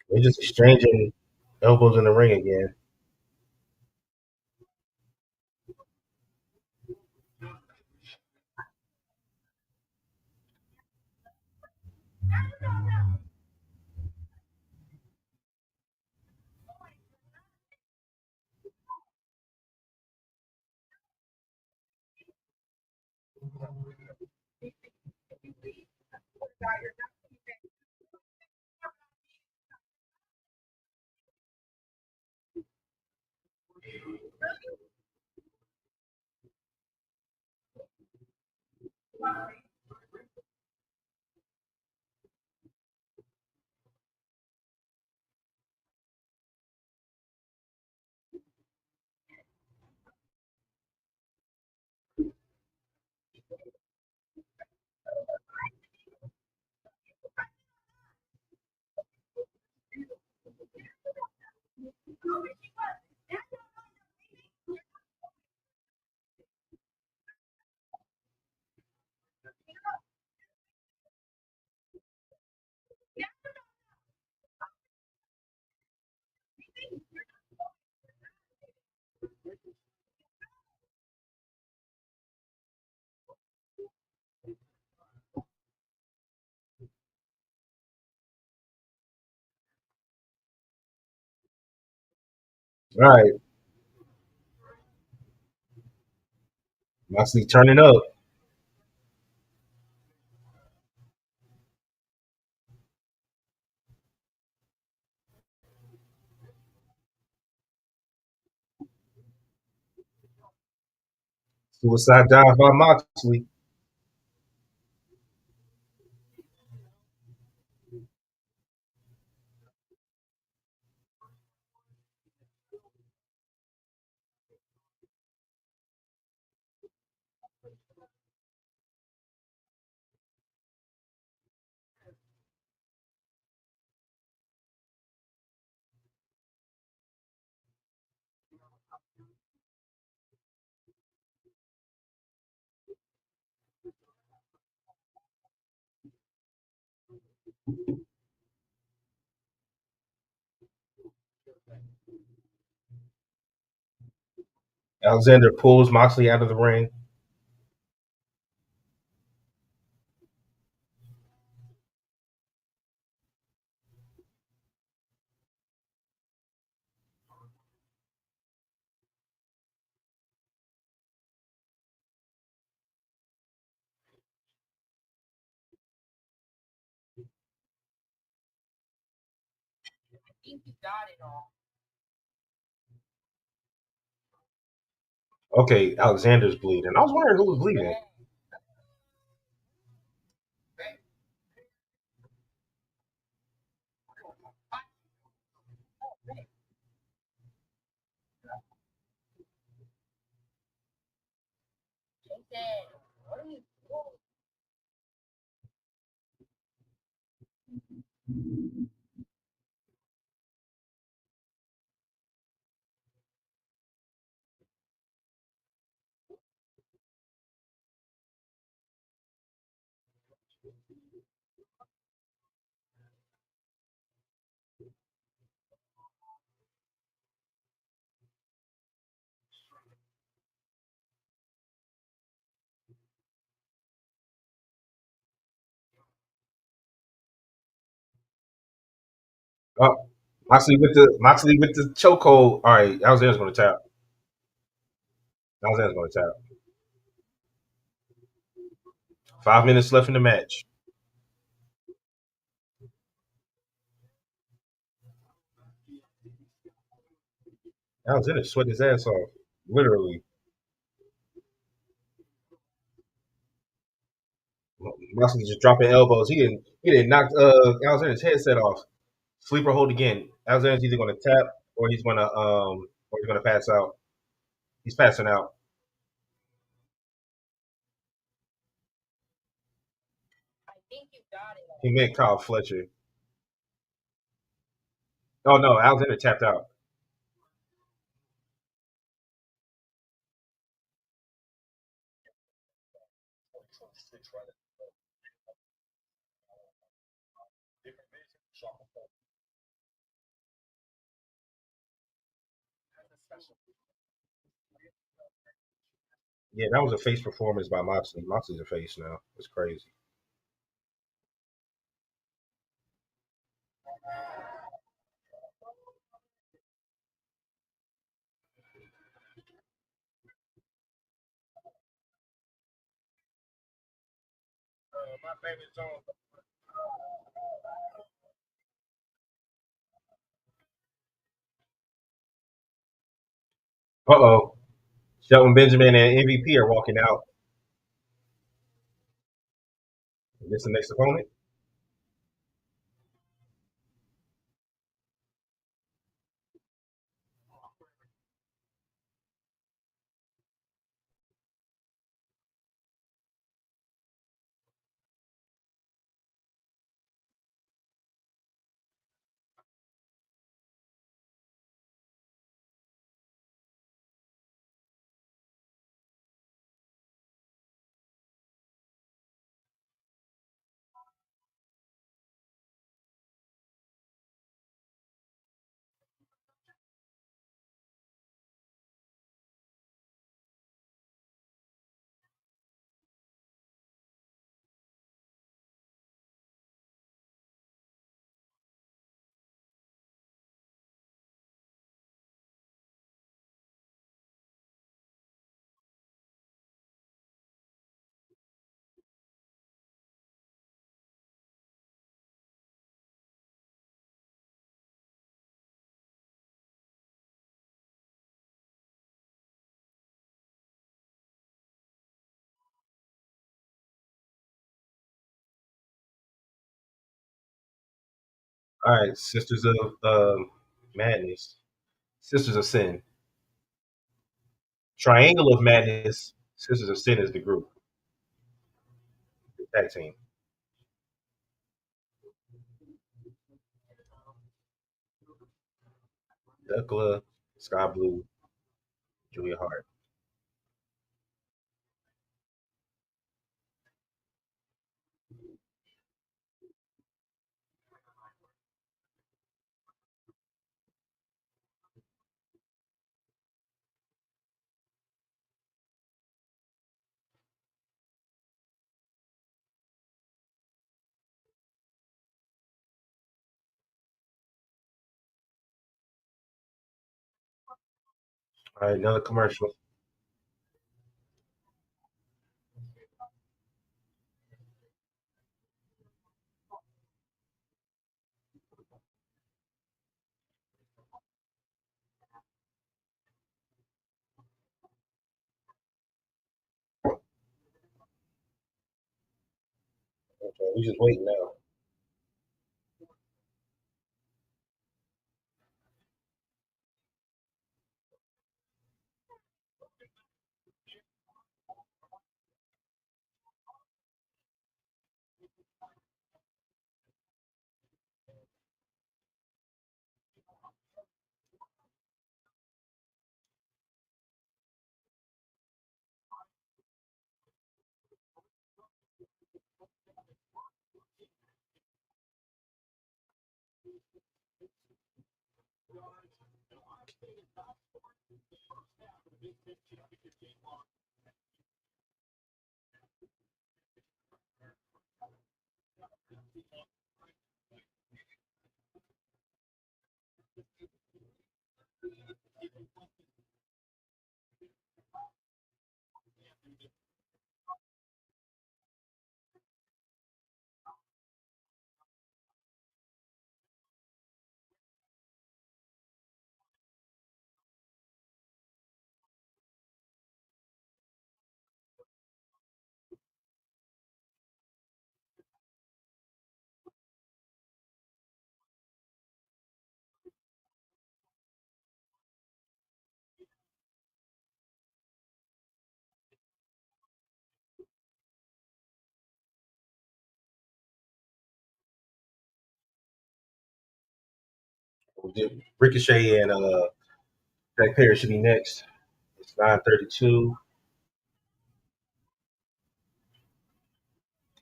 They're just exchanging elbows in the ring again. All right, Moxley turning up. Suicide dive by Moxley. Alexander pulls Moxley out of the ring. Okay, Alexander's bleeding. I was wondering who was bleeding. Oh, Moxley with the chokehold. All right, Alexander's going to tap. Alexander's going to tap. 5 minutes left in the match. Alexander sweating his ass off, literally. Moxley just dropping elbows. He didn't knock Alexander's headset off. Sleeper hold again. Alexander's either going to tap or he's gonna pass out. He's passing out. He meant Kyle Fletcher. Oh no, Alexander tapped out. Yeah, that was a face performance by Moxley. Moxley's a face now. It's crazy. Uh oh. Shelton Benjamin and MVP are walking out. This the next opponent. All right, Sisters of Madness, Sisters of Sin, Triangle of Madness, Sisters of Sin is the group, the tag team. Duckla, Sky Blue, Julia Hart. All right, another commercial. Okay, we just waiting now. Ricochet and Jack Perry should be next. It's 9:32.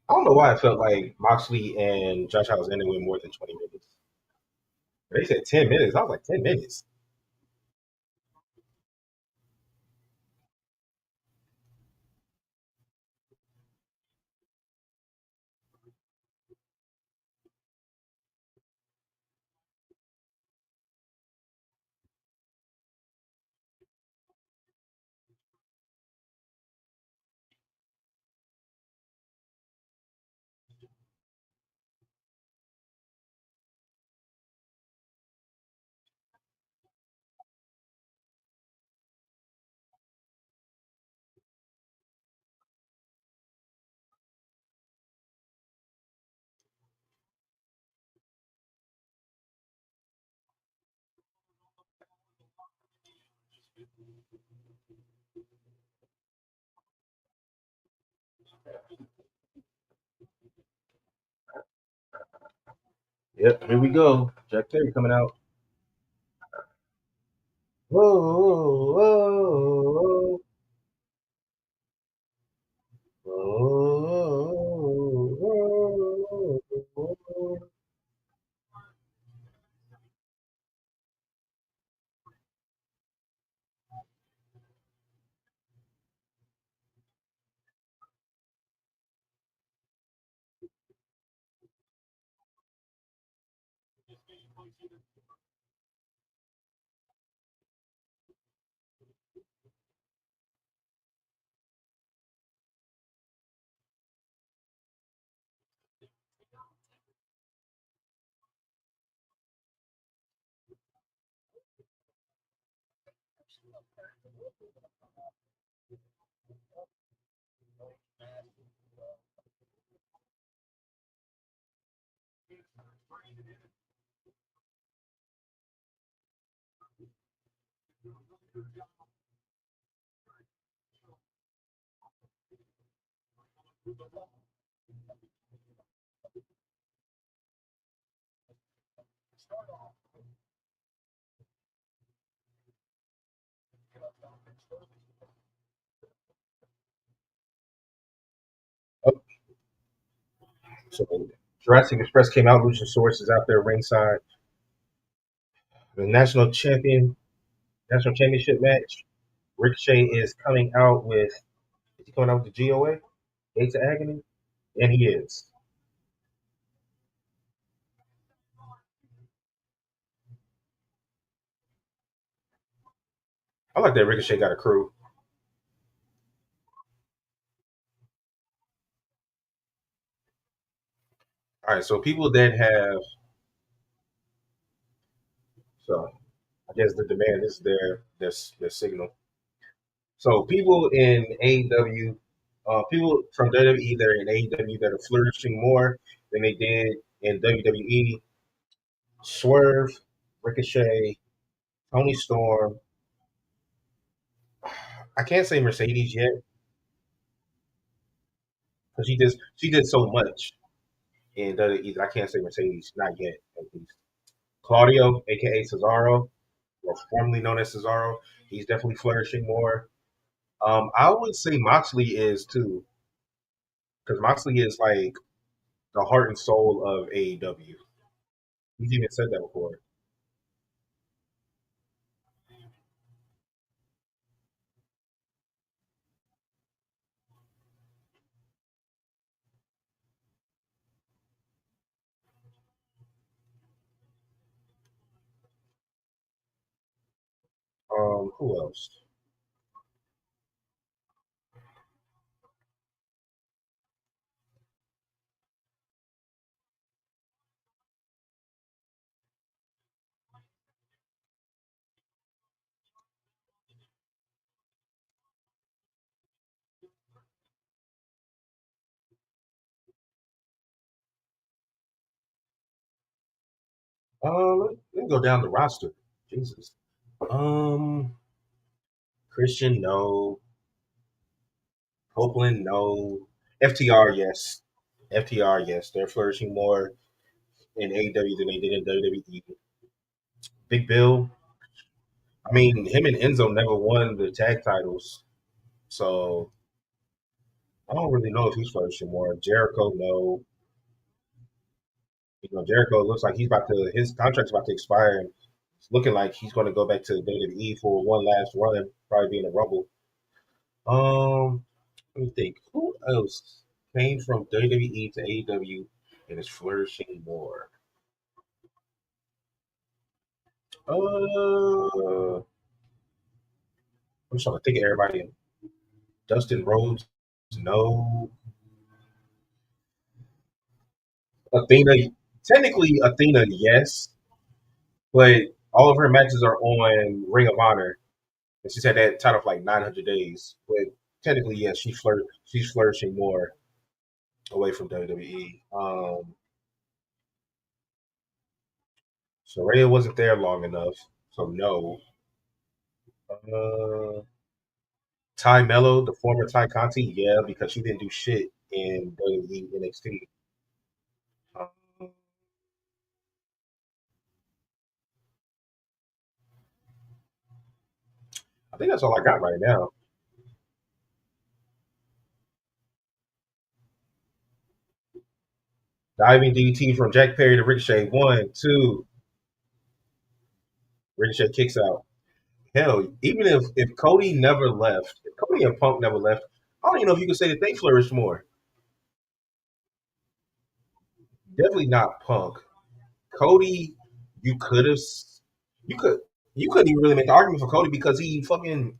I don't know why I felt like Moxley and Josh Alexander went more than 20 minutes. They said 10 minutes. I was like 10 minutes. Yep, here we go. Jack Perry coming out. Whoa, whoa, whoa. So Jurassic Express came out. Luchasaurus is out there ringside. The national championship match. Ricochet is coming out with. Is he coming out with the GOA? Gates of Agony, and he is. I like that Ricochet got a crew. All right, so people that have so I guess the demand is their signal. So people in AEW, people from WWE that are in AEW that are flourishing more than they did in WWE. Swerve, Ricochet, Tony Storm. I can't say Mercedes yet because she did so much in WWE. I can't say Mercedes not yet at least. Claudio, aka Cesaro, or formerly known as Cesaro, he's definitely flourishing more. I would say Moxley is too, because Moxley is like the heart and soul of AEW. He's even said that before. Who else? Let me go down the roster. Jesus. Um, Christian, no. Copeland, no. FTR, yes. FTR, yes. They're flourishing more in AEW than they did in WWE. Big Bill, I mean, him and Enzo never won the tag titles, so I don't really know if he's flourishing more. Jericho, no. Jericho looks like his contract's about to expire, and it's looking like he's going to go back to WWE for one last run, probably be in a Rumble. Um, Let me think. Who else came from WWE to AEW and is flourishing more? I'm just trying to think of everybody. Dustin Rhodes, no. Athena, technically Athena, yes, but all of her matches are on Ring of Honor, and she's had that title for like 900 days. But technically, yes, she's flourishing more away from WWE. Soraya wasn't there long enough, so no. Uh, Ty Mello, the former Ty Conti, yeah, because she didn't do shit in WWE NXT. Um, I think that's all I got right now. Diving DT from Jack Perry to Ricochet. One, two. Ricochet kicks out. Hell, even if Cody never left, if Cody and Punk never left, I don't even know if you could say that they flourished more. Definitely not Punk. Cody, you could have, you could, you couldn't even really make the argument for Cody because he fucking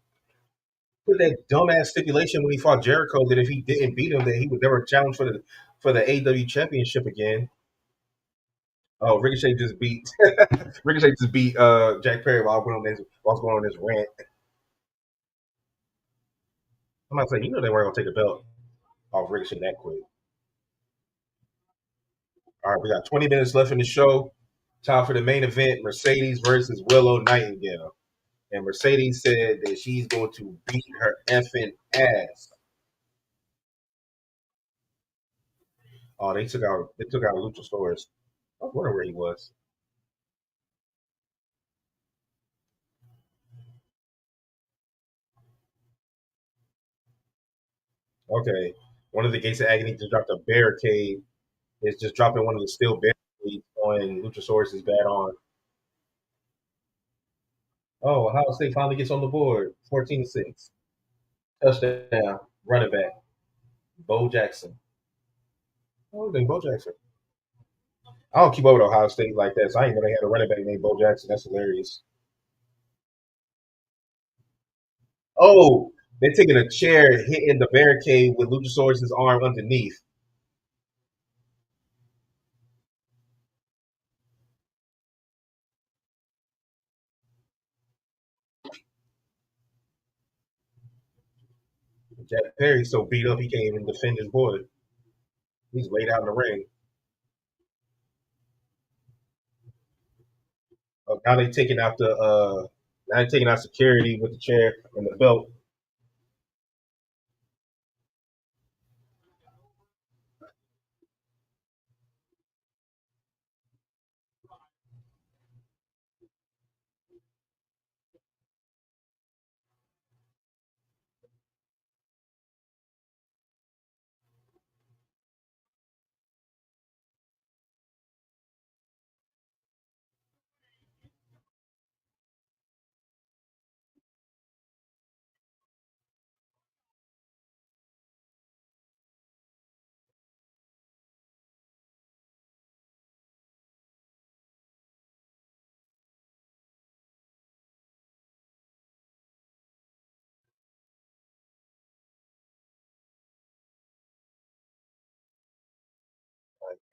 put that dumbass stipulation when he fought Jericho that if he didn't beat him, that he would never challenge for the AEW championship again. Oh, Ricochet just beat Ricochet just beat Jack Perry while I was going on this rant. I'm not saying they weren't gonna take the belt off Ricochet that quick. All right, we got 20 minutes left in the show. Time for the main event: Mercedes versus Willow Nightingale. And Mercedes said that she's going to beat her effing ass. Oh, they took out Luchasaurus. I was wondering where he was. Okay, one of the gates of agony just dropped a barricade is just dropping one of the steel barricades on Luchasaurus's bad arm. Oh, Ohio State finally gets on the board, 14-6. Touchdown, running back, Bo Jackson. Oh, then Bo Jackson. I don't keep up with Ohio State like that, so I didn't know they had a running back named Bo Jackson. That's hilarious. Oh, they're taking a chair, hitting the barricade with Luchasaurus's arm underneath. Jack Perry's so beat up he can't even defend his boy. He's laid out in the ring. Now they taking out the now they taking out security with the chair and the belt.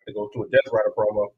They go to a Death Rider promo.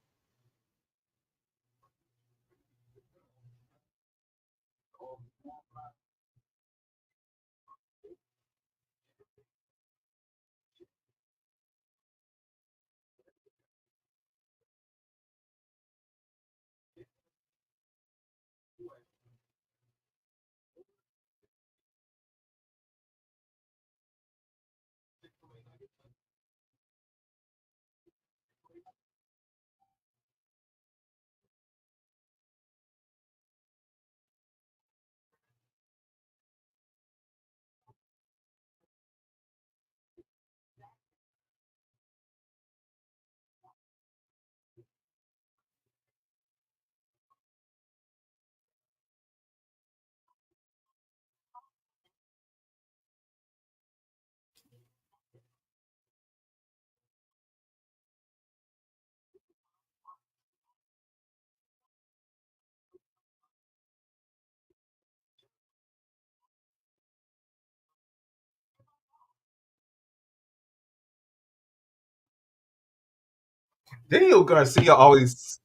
Daniel Garcia always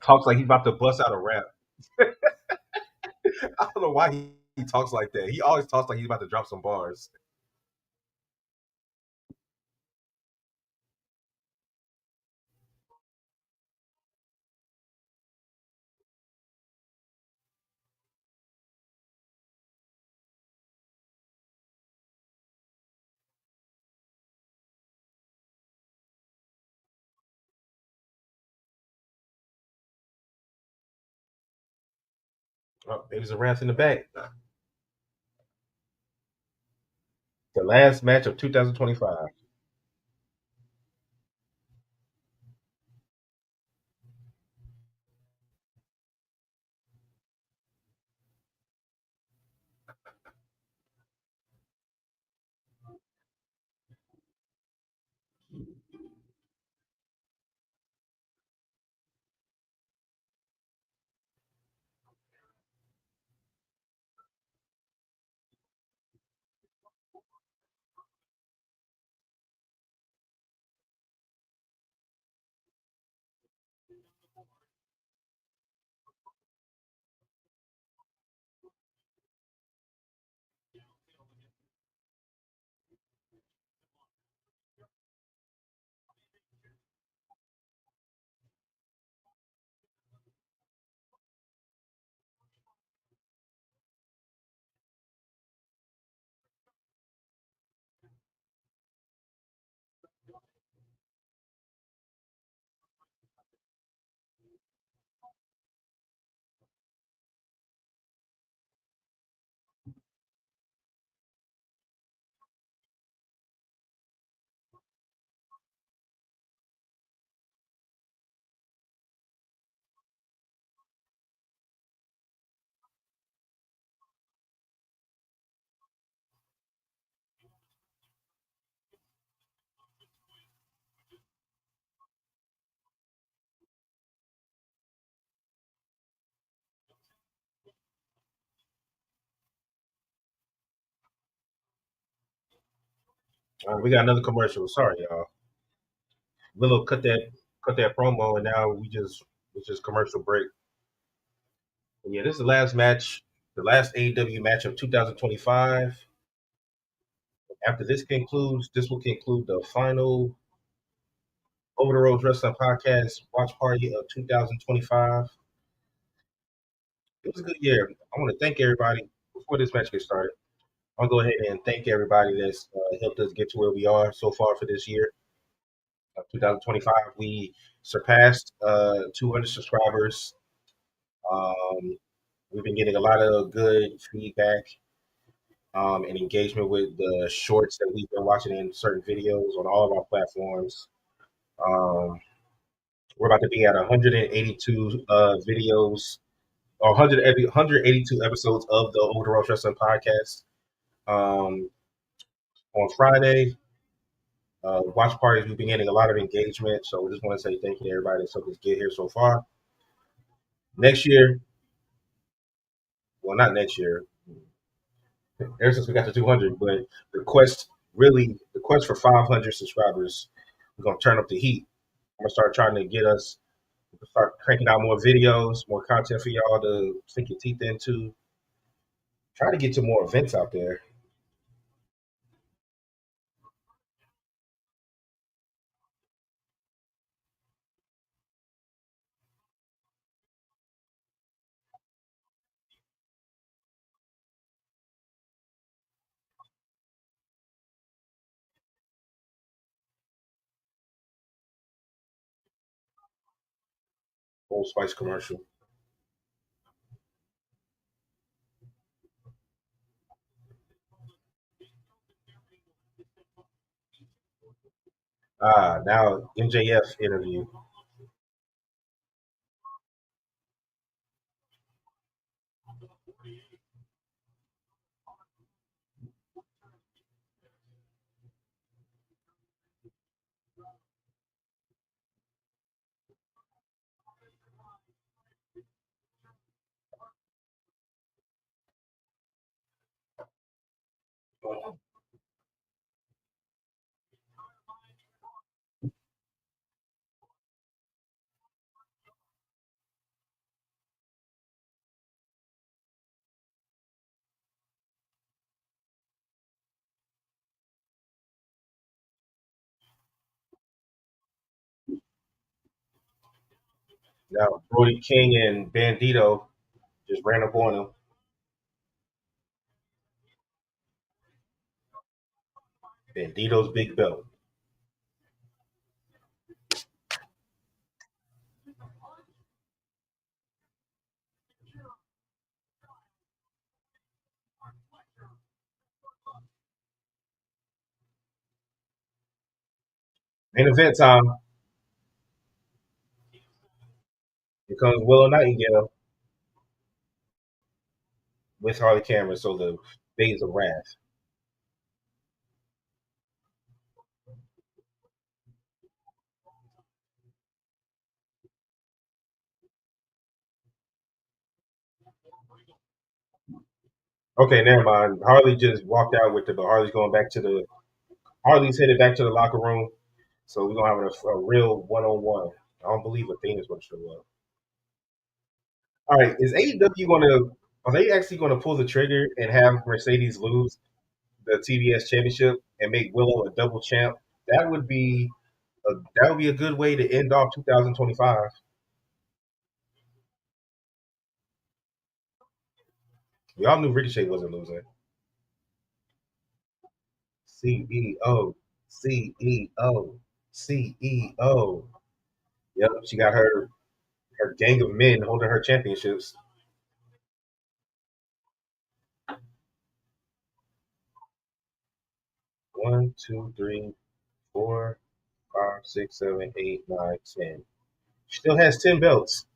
talks like he's about to bust out a rap. I don't know why he talks like that. He always talks like he's about to drop some bars. Oh, there's a rant in the back. The last match of 2025. We got another commercial. Sorry, y'all. Willow cut that promo, and now it's just commercial break. And yeah, this is the last match, the last AEW match of 2025. After this concludes, this will conclude the final Over the Road Wrestling Podcast watch party of 2025. It was a good year. I want to thank everybody before this match gets started. I'll go ahead and thank everybody that's helped us get to where we are so far for this year. 2025, we surpassed 200 subscribers. Um, we've been getting a lot of good feedback and engagement with the shorts that we've been watching in certain videos on all of our platforms. Um, we're about to be at 182 videos, or 182 episodes of the Older Road Wrestling Podcast. Um, on Friday, watch parties, we've been getting a lot of engagement. So we just want to say thank you to everybody that's helped us get here so far. Next year, well, not next year, ever since we got to 200, but the quest for 500 subscribers, we're going to turn up the heat. I'm going to start trying to start cranking out more videos, more content for y'all to sink your teeth into. Try to get to more events out there. Old Spice commercial. Now MJF interview. Now Brody King and Bandito just ran up on him. Bandito's big belt. Main event time. Here comes Willow Nightingale with Harley Cameron. So the days of wrath. Okay, never mind. Harley just walked out with it, but Harley's headed back to the locker room. So we're gonna have a real one on one. I don't believe Athena's gonna show up. All right, is AEW gonna are they actually gonna pull the trigger and have Mercedes lose the TBS championship and make Willow a double champ? That would be a good way to end off 2025. We all knew Ricochet wasn't losing. CEO, CEO, CEO. Yep, she got her gang of men holding her championships. 1, 2, 3, 4, 5, 6, 7, 8, 9, 10. She still has 10 belts.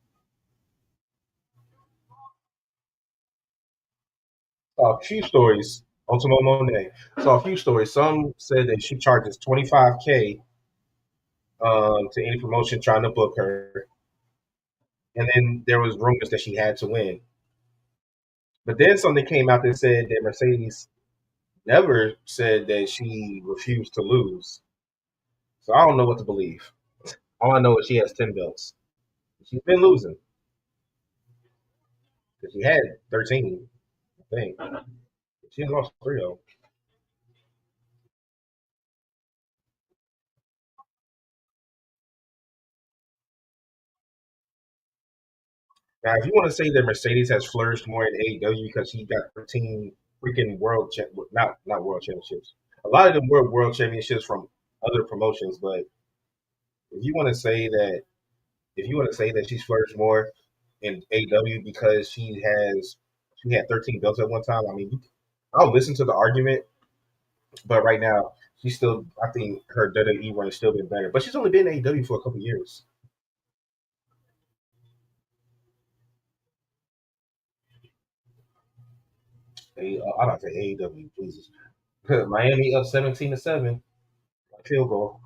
Saw a few stories. Ultimo Monet. Saw a few stories. Some said that she charges 25K to any promotion trying to book her, and then there was rumors that she had to win. But then something came out that said that Mercedes never said that she refused to lose. So I don't know what to believe. All I know is she has 10 belts. She's been losing because she had 13, I think. She lost three of them. Now, if you want to say that Mercedes has flourished more in AEW because she got 13 freaking not world championships, a lot of them were world championships from other promotions. But if you want to say that, if you want to say that she's flourished more in AEW because she had 13 belts at one time, I mean, I'll listen to the argument. But right now, she's still. I think her WWE run has still been better. But she's only been in AEW for a couple years. I don't say AEW. Jesus, Miami up 17-7. Field goal.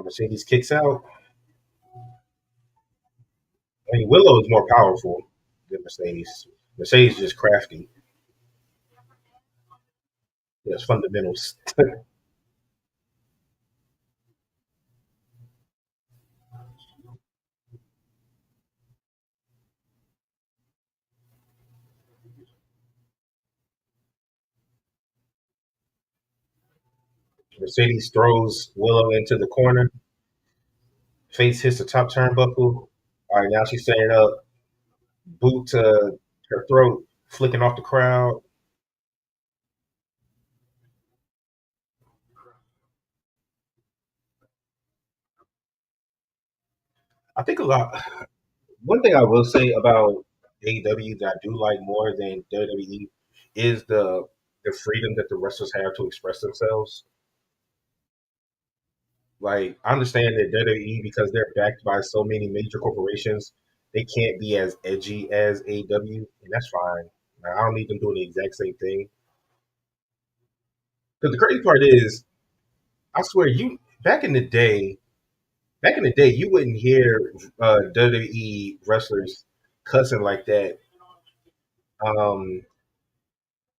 Mercedes kicks out. I mean, Willow is more powerful than Mercedes. Mercedes is just crafty. There's fundamentals. Mercedes throws Willow into the corner. Face hits the top turnbuckle. All right, now she's setting up. Boot to her throat, flicking off the crowd. I think a lot. One thing I will say about AEW that I do like more than WWE is the freedom that the wrestlers have to express themselves. Like I understand that WWE because they're backed by so many major corporations, they can't be as edgy as AEW, and that's fine. Like, I don't need them doing the exact same thing. Because the crazy part is, I swear, you back in the day, you wouldn't hear WWE wrestlers cussing like that um,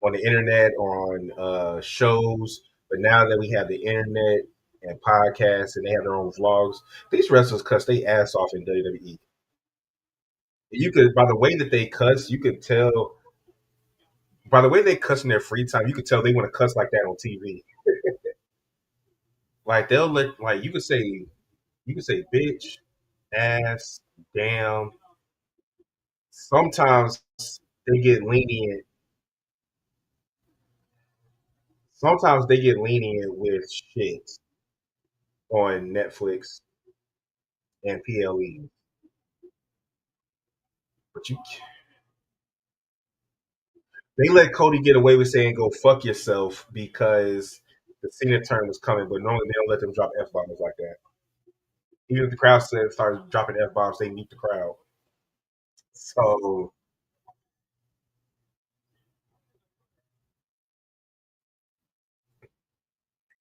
on the internet or on shows. But now that we have the internet and podcasts and they have their own vlogs, these wrestlers cuss they ass off in WWE. You could by the way that they cuss, you could tell by the way they cuss in their free time, you could tell they want to cuss like that on TV. Like they'll let like you could say bitch, ass, damn. Sometimes they get lenient. Sometimes they get lenient with shit on Netflix and PLE. But you they let Cody get away with saying go fuck yourself because the Cena turn was coming, but normally they don't let them drop F bombs like that. Even if the crowd starts dropping F bombs, they meet the crowd. So,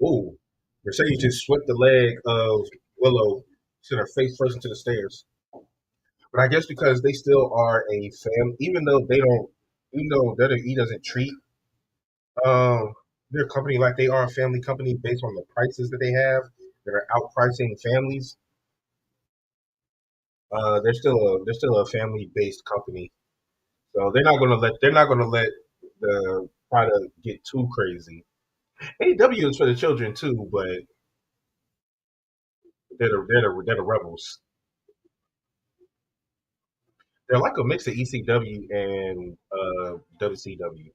ooh, Mercedes just swept the leg of Willow, sent her face first into the stairs. But I guess because they still are a family, even though WWE doesn't treat um, their company like they are a family company based on the prices that they have that are outpricing families. They're still a family based company, so they're not going to let the try to get too crazy. AEW is for the children too, but they're the rebels. They're like a mix of ECW and WCW.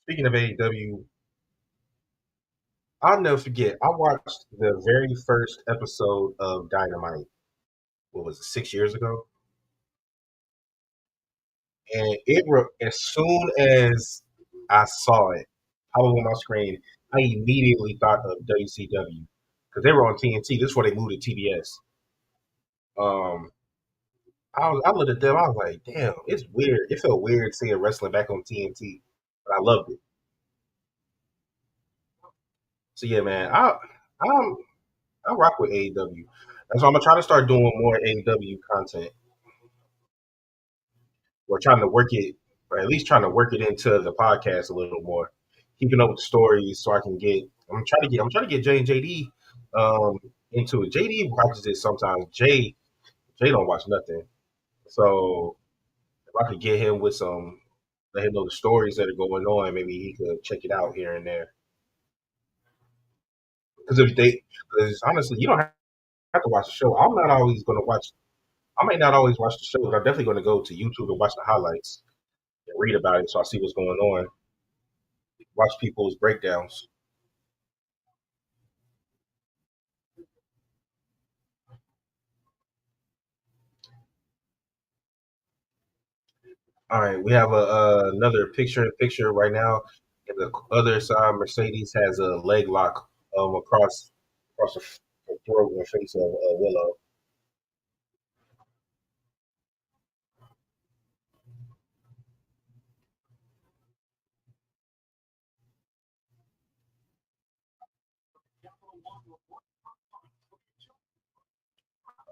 Speaking of AEW, I'll never forget. I watched the very first episode of Dynamite. What was it, 6 years ago? And as soon as I saw it pop up on my screen, I immediately thought of WCW because they were on TNT. This is where they moved to TBS. Um, I looked at them. I was like, damn, it's weird. It felt weird seeing wrestling back on TNT, but I loved it. So yeah, man, I'm I rock with AEW. And so I'm gonna try to start doing more AEW content. We're trying to work it, or at least trying to work it into the podcast a little more. Keeping up with the stories so I can get. I'm trying to get Jay and JD into it. JD watches it sometimes. Jay don't watch nothing. So if I could get him with some, let him know the stories that are going on, maybe he could check it out here and there. Because honestly, you don't have to watch the show. I'm not always going to watch. I may not always watch the show, but I'm definitely going to go to YouTube and watch the highlights and read about it so I see what's going on. Watch people's breakdowns. All right, we have another picture in picture right now. And the other side, Mercedes has a leg lock across the throat and face of Willow.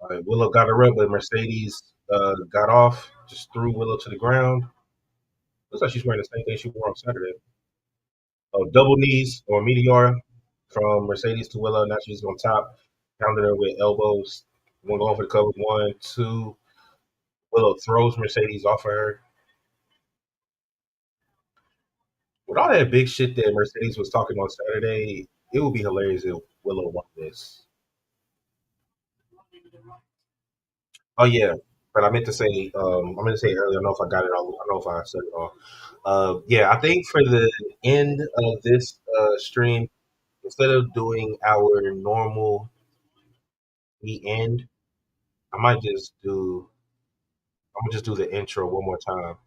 All right, Willow got her up, but Mercedes got off, just threw Willow to the ground. Looks like she's wearing the same thing she wore on Saturday. Oh, double knees or meteor from Mercedes to Willow. Now she's on top, pounding her with elbows. One going for the cover. One, two. Willow throws Mercedes off of her. With all that big shit that Mercedes was talking on Saturday, it would be hilarious if Willow won this. Oh yeah, but I meant to say earlier. I don't know if I got it all. I don't know if I said it all. Yeah, I think for the end of this stream, instead of doing our normal the end, I might just do. I'm gonna just do the intro one more time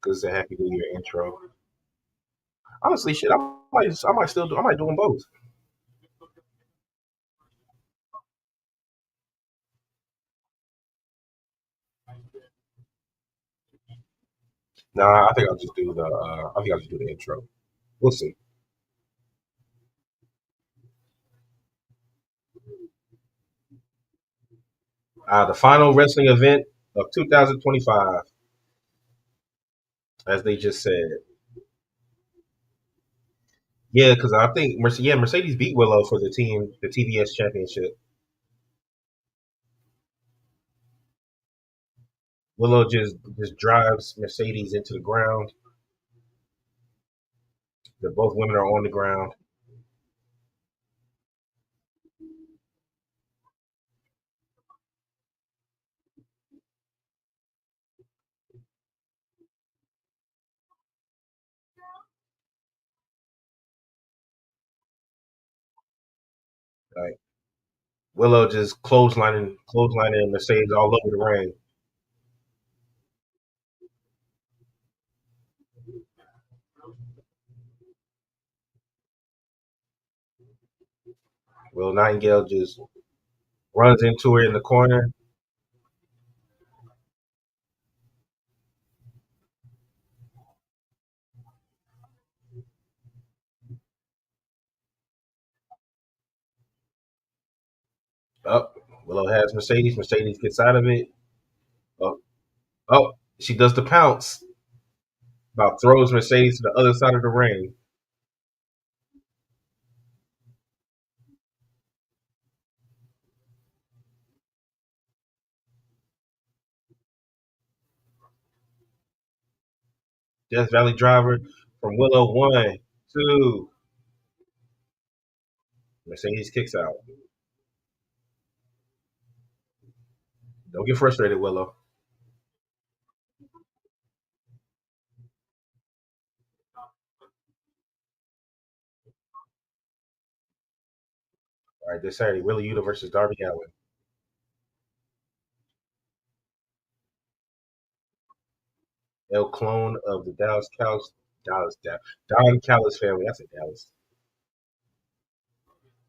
because it's a Happy New Year intro. Honestly, shit, I might still do. I might do them both. Nah, I think I'll just do the. I think I'll just do the intro. We'll see. The final wrestling event of 2025, as they just said. Yeah, because I think Mercedes beat Willow for the TBS championship. Willow just drives Mercedes into the ground. Both women are on the ground. Like Willow just clotheslining Mercedes all over the ring. Will Nightingale just runs into her in the corner. Up, Willow has Mercedes. Mercedes gets out of it. Oh, oh, she does the pounce. About throws Mercedes to the other side of the ring. Death Valley Driver from Willow. One, two. Mercedes kicks out. Don't get frustrated, Willow. All right, this Saturday, Willow Yuta versus Darby Allin. El clone of the Don Callis family. That's in Dallas.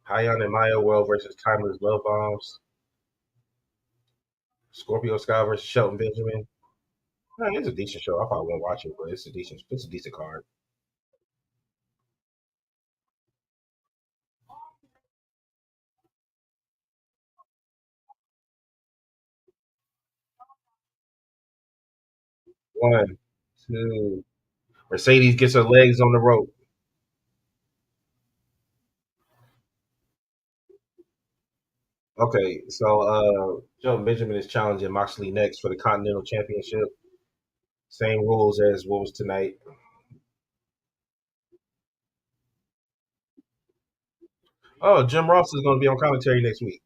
Hyon and Maya World versus Timeless Love Bombs. Scorpio Sky versus Shelton Benjamin. It's a decent show. I probably won't watch it, but it's a decent card. One, two. Mercedes gets her legs on the rope. Okay, so Shelton Benjamin is challenging Moxley next for the Continental Championship. Same rules as what was tonight. Oh, Jim Ross is going to be on commentary next week.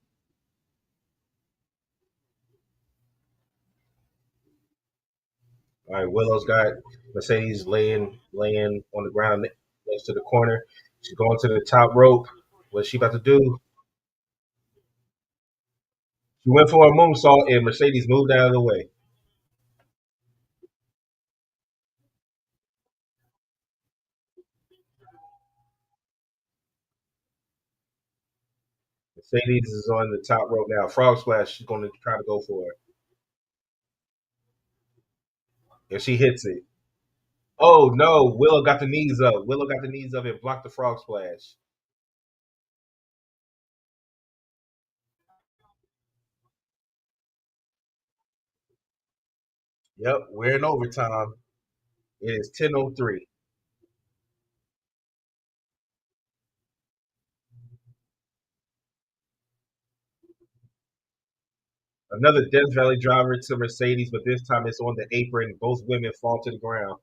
All right, Willow's got Mercedes laying on the ground next to the corner. She's going to the top rope. What's she about to do? She went for a moonsault, and Mercedes moved out of the way. Mercedes is on the top rope now. Frog splash. She's going to try to go for it, and she hits it. Oh no! Willow got the knees up. Willow got the knees up and blocked the frog splash. Yep, we're in overtime. It is 10:03. Another Death Valley driver to Mercedes, but this time it's on the apron. Both women fall to the ground.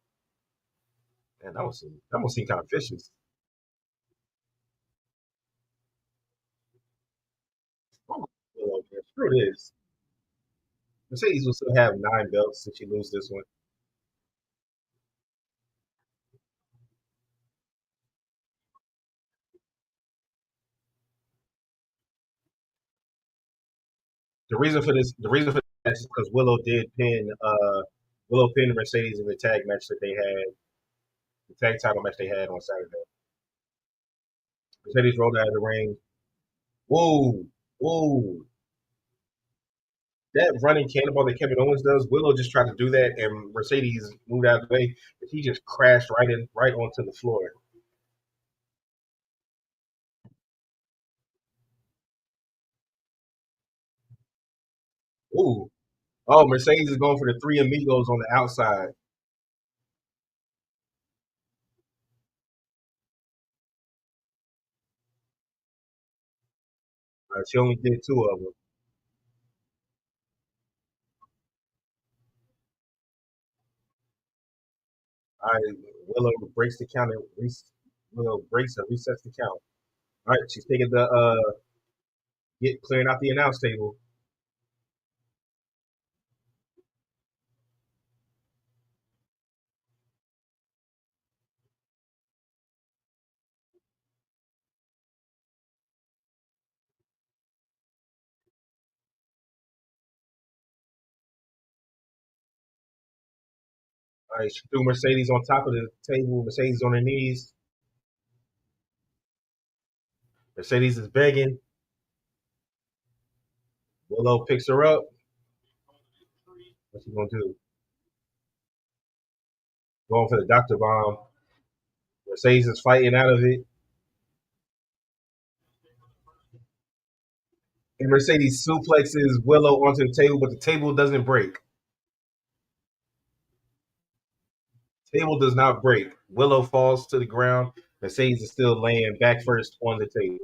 And that one seemed kind of vicious. Oh, screw this. Mercedes will still have 9 belts if she loses this one. The reason for that is because Willow pinned Mercedes in the tag match that they had, the tag title match they had on Saturday. Mercedes rolled out of the ring. Whoa, whoa! That running cannonball that Kevin Owens does, Willow just tried to do that, and Mercedes moved out of the way, but he just crashed right onto the floor. Ooh, oh, Mercedes is going for the three amigos on the outside. She only did two of them. All right, Willow breaks the count and Willow breaks and resets the count. All right, she's taking the get clearing out the announce table. All right, she threw Mercedes on top of the table. Mercedes on her knees. Mercedes is begging. Willow picks her up. What's she gonna do? Going for the doctor bomb. Mercedes is fighting out of it. And Mercedes suplexes Willow onto the table, but the table doesn't break. Table does not break. Willow falls to the ground. Mercedes is still laying back first on the table.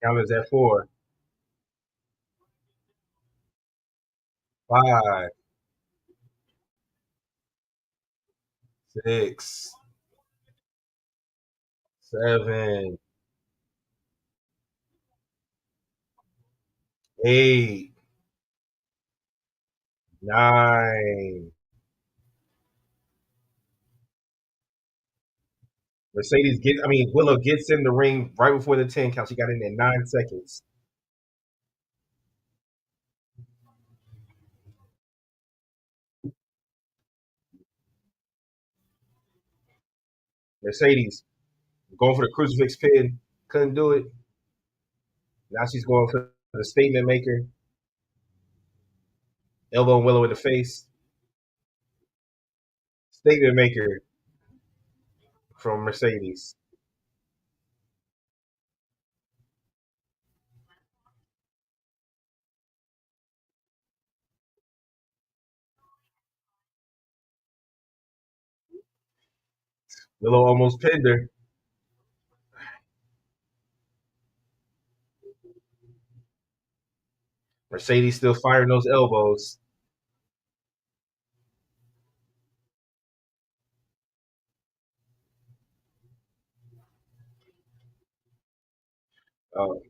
Count is at 4, 5, 6, 7, 8, 9. Willow gets in the ring right before the 10 count. She got in there 9 seconds. Mercedes going for the crucifix pin. Couldn't do it. Now she's going for the statement maker. Elbow Willow in the face. Statement maker from Mercedes. Willow almost pinned her. Mercedes still firing those elbows.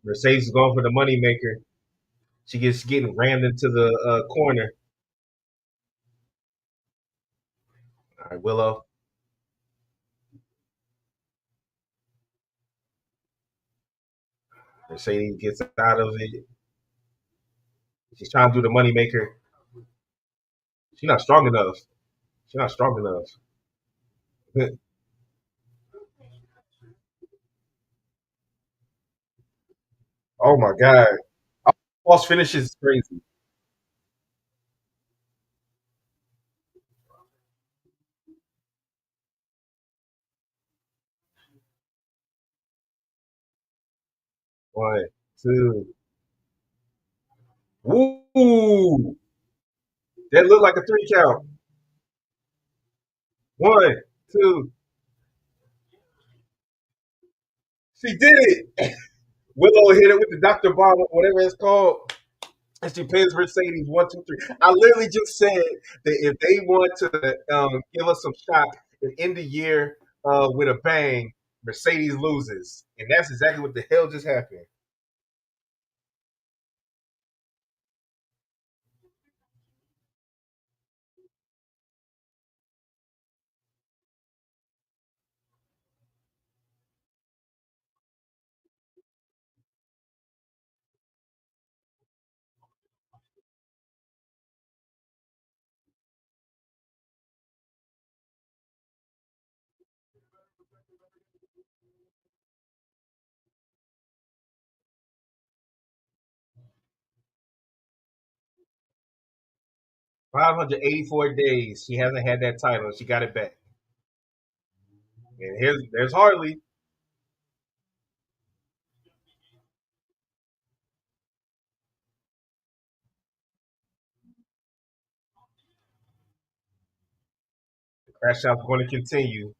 Mercedes is going for the money maker. She gets getting rammed into the corner. All right, Willow. Mercedes gets out of it. She's trying to do the money maker. She's not strong enough. She's not strong enough. Oh my god. False finishes is crazy. One, two. Woo! That looked like a 3 count. One, two. She did it. Willow hit it with the Dr. Bomb, whatever it's called. And she pins Mercedes 1, 2, 3. I literally just said that if they want to give us some shot and end the year with a bang, Mercedes loses. And that's exactly what the hell just happened. 584 days. She hasn't had that title. She got it back. And there's Harley. The crash out's going to continue.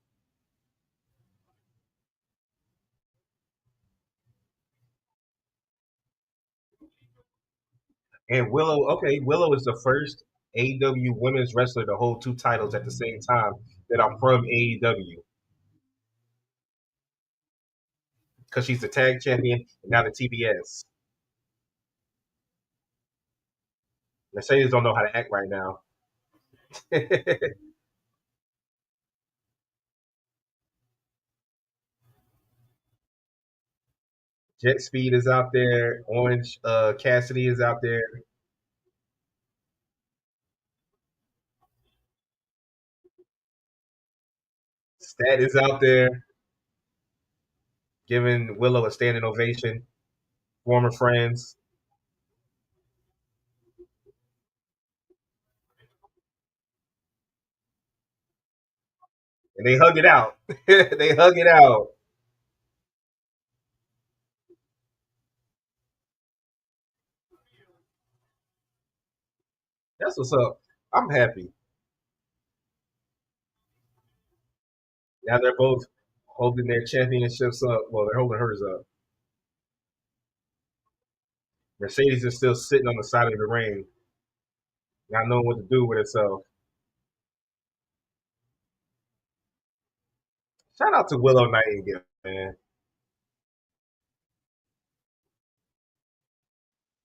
And Willow is the first AEW women's wrestler to hold two titles at the same time that are from AEW because she's the tag champion and now the TBS. Mercedes don't know how to act right now. Jet Speed is out there. Orange Cassidy is out there. Stat is out there giving Willow a standing ovation. Former friends. And they hug it out. They hug it out. That's what's up. I'm happy. Now they're both holding their championships up. Well, they're holding hers up. Mercedes is still sitting on the side of the ring, not knowing what to do with herself. Shout out to Willow Nightingale, man.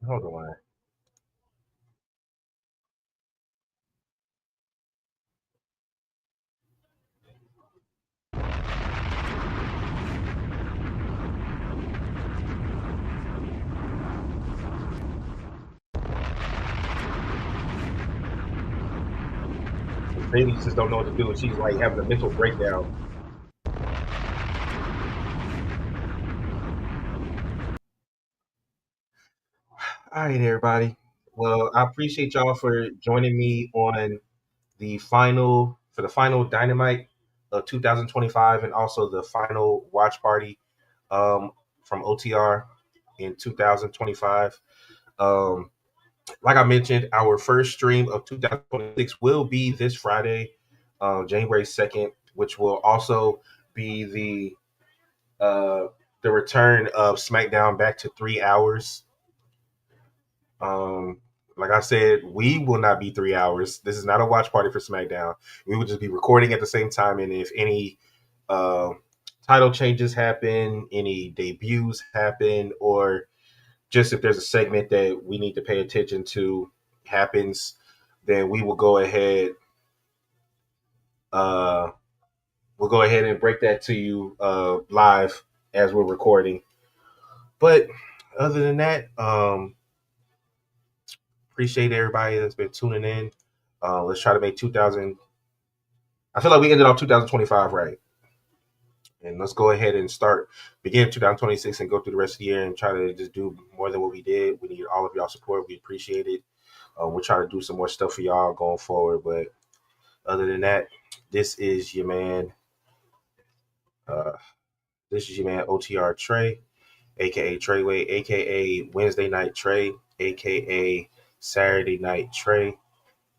Hold on. Mercedes just don't know what to do. She's like having a mental breakdown. All right, everybody. Well, I appreciate y'all for joining me on the final Dynamite of 2025, and also the final watch party um, from OTR in 2025. Um, like I mentioned, our first stream of 2026 will be this Friday, January 2nd, which will also be uh, the return of SmackDown back to 3 hours. Um, like I said, we will not be 3 hours. This is not a watch party for SmackDown. We will just be recording at the same time, and if any uh, title changes happen, any debuts happen, or just if there's a segment that we need to pay attention to happens, then we will go ahead. Uh, we'll go ahead and break that to you live as we're recording. But other than that, appreciate everybody that's been tuning in. Let's try to make 2000. I feel like we ended off 2025 right, and let's go ahead and begin 2026 and go through the rest of the year and try to just do more than what we did. We need all of y'all support. We appreciate it. We're trying to do some more stuff for y'all going forward. But other than that, this is your man. Uh, this is your man OTR Trey, aka Treyway, aka Wednesday Night Trey, aka Saturday Night Trey,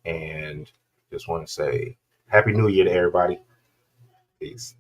and just want to say Happy New Year to everybody. Peace.